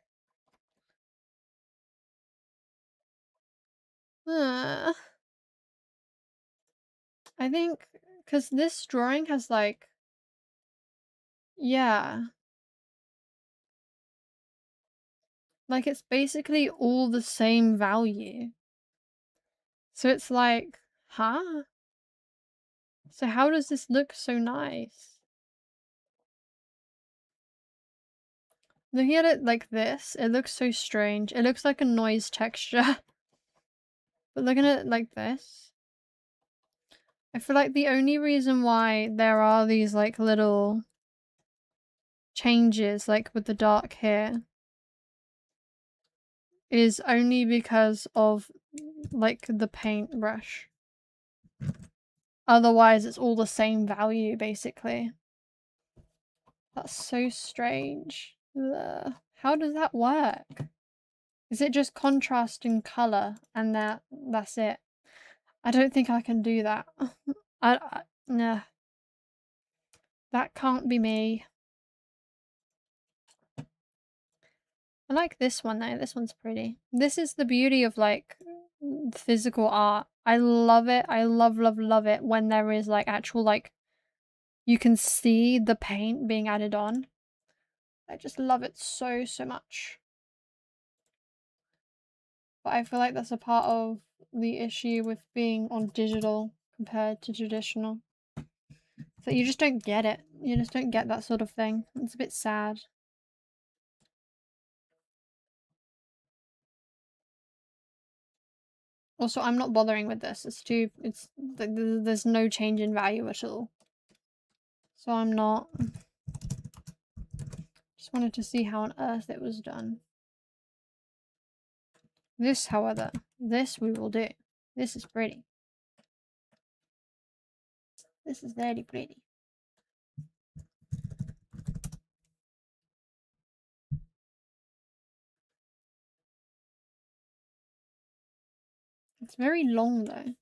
I think because this drawing has like, yeah, like it's basically all the same value. So it's like, huh? So how does this look so nice? Looking at it like this, it looks so strange. It looks like a noise texture. But looking at it like this, I feel like the only reason why there are these like little changes, like with the dark here, is only because of like the paintbrush. Otherwise, it's all the same value, basically. That's so strange. Ugh. How does that work? Is it just contrast in color and that's it? I don't think I can do that. Nah. That can't be me. I like this one though. This one's pretty. This is the beauty of like physical art. I love it. I love it when there is like actual like you can see the paint being added on. I just love it so much. But I feel like that's a part of the issue with being on digital compared to traditional. So you just don't get it. You just don't get that sort of thing. It's a bit sad. Also, I'm not bothering with this. There's no change in value at all. So I'm not. Just wanted to see how on earth it was done. This, however, this we will do. This is pretty. This is very pretty. It's very long though.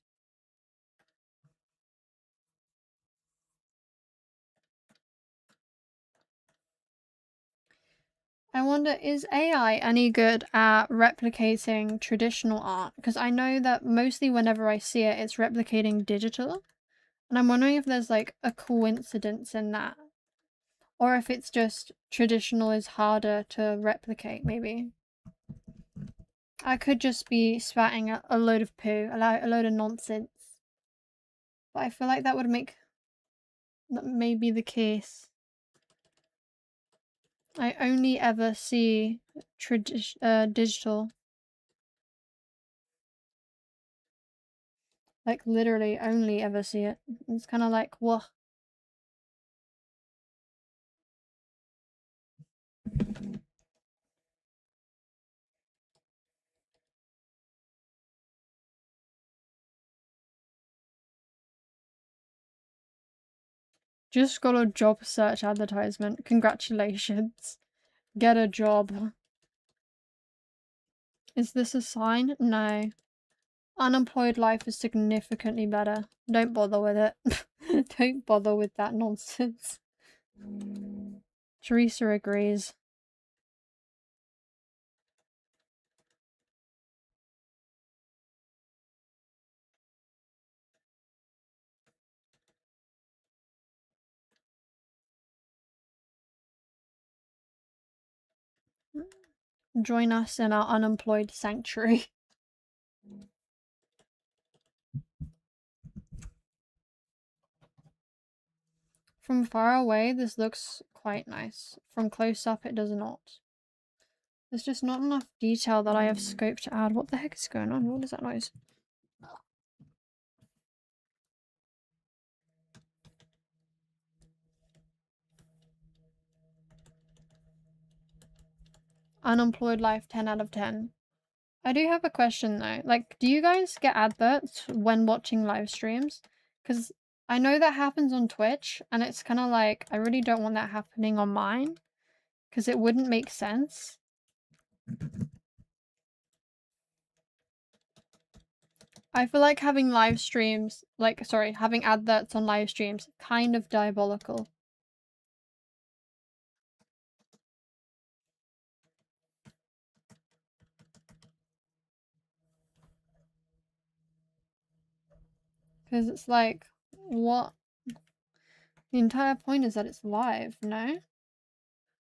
I wonder, is AI any good at replicating traditional art? Because I know that mostly whenever I see it, it's replicating digital. And I'm wondering if there's like a coincidence in that. Or if it's just traditional is harder to replicate, maybe. I could just be spouting a load of poo, a load of nonsense. But I feel like that would make... that may be the case. I only ever see digital. Like, literally only ever see it. It's kind of like, what? Just got a job search advertisement. Congratulations. Get a job. Is this a sign? No. Unemployed life is significantly better. Don't bother with it. Don't bother with that nonsense. Teresa agrees. Join us in our unemployed sanctuary. From far away, this looks quite nice. From close up, it does not. There's just not enough detail that I have scope to add. What the heck is going on? What is that noise? Unemployed life, 10 out of 10. I do have a question though. Like, do you guys get adverts when watching live streams? Because I know that happens on Twitch, and it's kind of like, I really don't want that happening on mine, because it wouldn't make sense. I feel like having live streams, having adverts on live streams, kind of diabolical. Because it's like, what? The entire point is that it's live, no?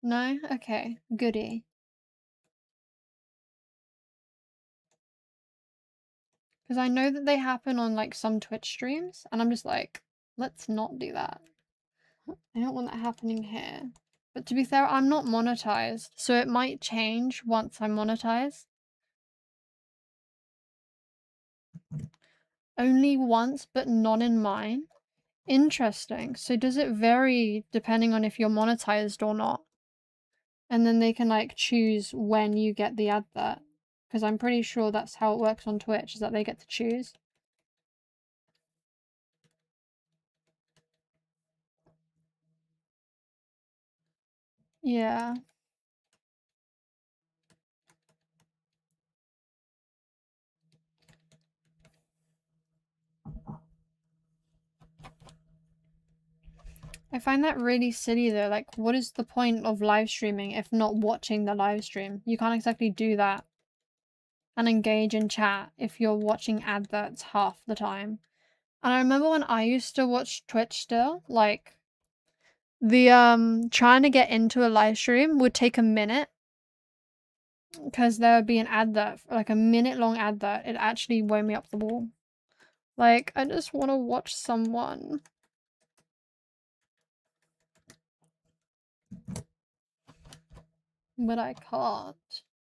No? Okay, goody. Because I know that they happen on like some Twitch streams, and I'm just like, let's not do that. I don't want that happening here. But to be fair, I'm not monetized, so it might change once I'm monetized. Only once, but not in mine. Interesting. So does it vary depending on if you're monetized or not? And then they can like choose when you get the advert. Because I'm pretty sure that's how it works on Twitch, is that they get to choose. Yeah. I find that really silly though. Like, what is the point of live streaming if not watching the live stream? You can't exactly do that and engage in chat if you're watching adverts half the time. And I remember when I used to watch Twitch still, like, the trying to get into a live stream would take a minute because there would be an advert, like a minute-long advert. It actually wound me up the wall. Like, I just want to watch someone. But I can't.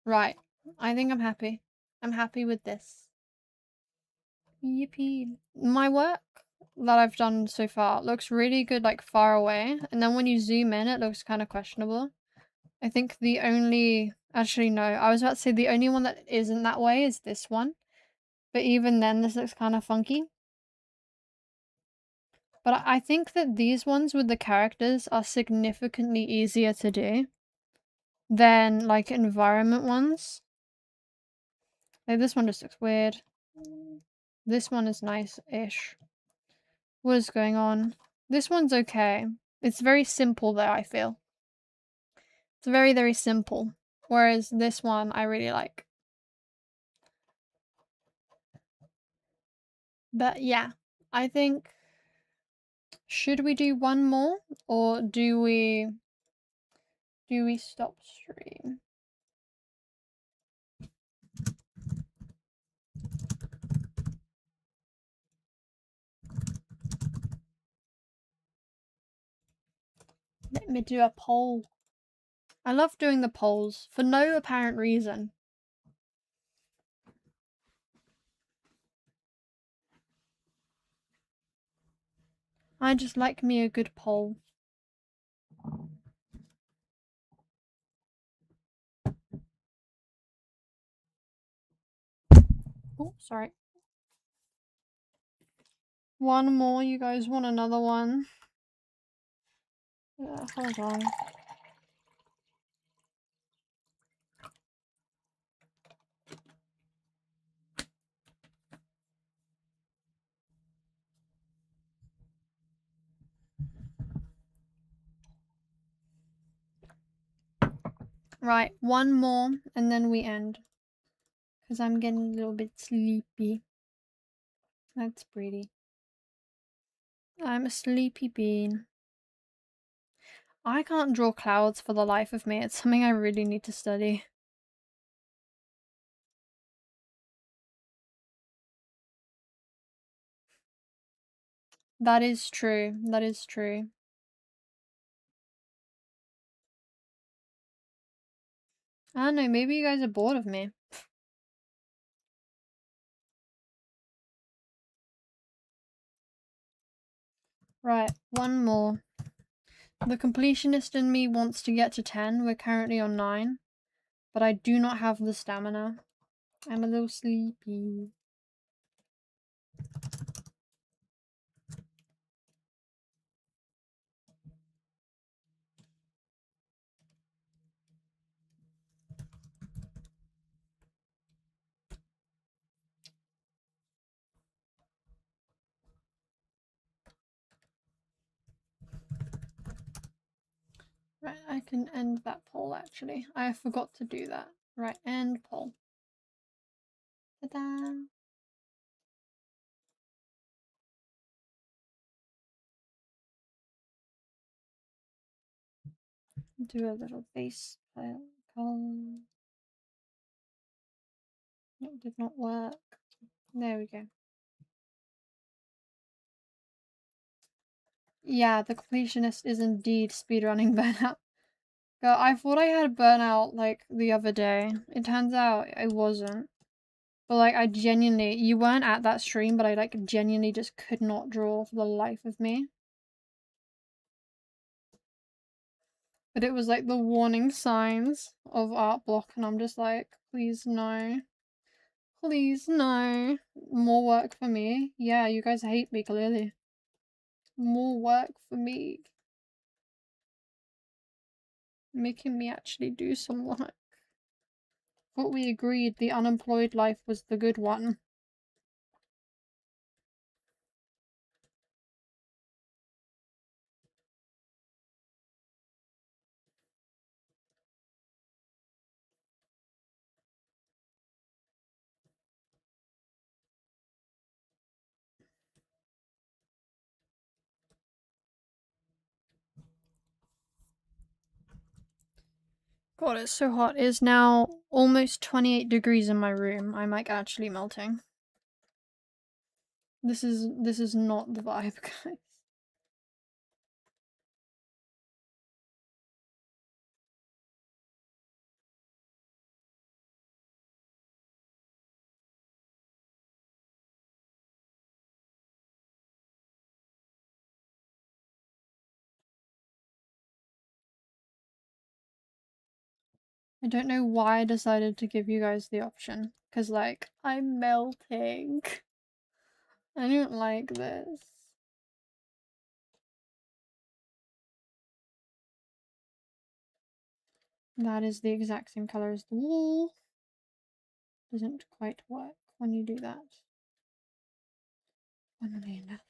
Right. I think I'm happy. I'm happy with this. Yippee. My work that I've done so far looks really good, like, far away. And then when you zoom in, it looks kind of questionable. I think the only... Actually, no. I was about to say the only one that isn't that way is this one. But even then, this looks kind of funky. But I think that these ones with the characters are significantly easier to do than, like, environment ones. Like, this one just looks weird. This one is nice-ish. What is going on? This one's okay. It's very simple though, I feel. It's very, very simple. Whereas this one I really like. But yeah, I think... Should we do one more? Or do we stop stream? Let me do a poll. I love doing the polls for no apparent reason. I just like me a good poll. Oh, sorry. One more, you guys want another one? Hold on. Right, one more and then we end. Because I'm getting a little bit sleepy. That's pretty. I'm a sleepy bean. I can't draw clouds for the life of me. It's something I really need to study. That is true. That is true. I don't know, maybe you guys are bored of me. Right, one more. The completionist in me wants to get to 10. We're currently on 9. But I do not have the stamina. I'm a little sleepy. Right, I can end that poll actually. I forgot to do that. Right, end poll. Ta-da! Do a little base color. It did not work. There we go. Yeah, the completionist is indeed speedrunning burnout. Girl, I thought I had burnout like the other day. It turns out I wasn't. But like I genuinely, you weren't at that stream, but I like genuinely just could not draw for the life of me. But it was like the warning signs of art block, and I'm just like, please no. Please no. More work for me. Yeah, you guys hate me clearly. More work for me. Making me actually do some work. But we agreed the unemployed life was the good one. God, it's so hot. It's now almost 28 degrees in my room. I'm like actually melting. This is not the vibe, guys. I don't know why I decided to give you guys the option. Cause like, I'm melting. I don't like this. That is the exact same color as the wall. Doesn't quite work when you do that. Funnily enough.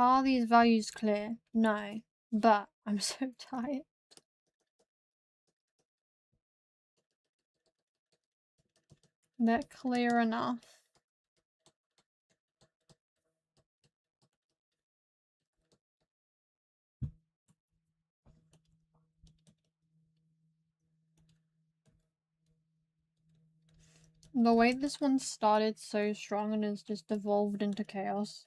Are these values clear? No. But I'm so tired. They're clear enough. The way this one started so strong and has just evolved into chaos.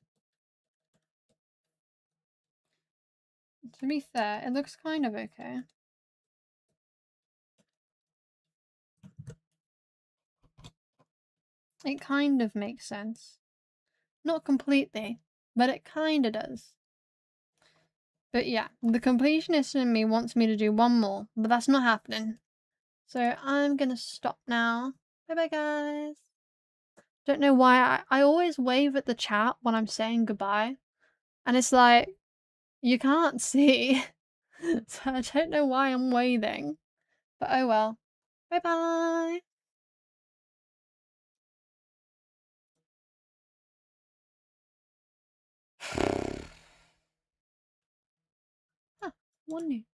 To be fair, it looks kind of okay. It kind of makes sense. Not completely, but it kinda does. But yeah, the completionist in me wants me to do one more, but that's not happening. So I'm gonna stop now. Bye bye, guys. Don't know why I always wave at the chat when I'm saying goodbye. And it's like, you can't see. So I don't know why I'm waving. But oh well. Bye bye. One.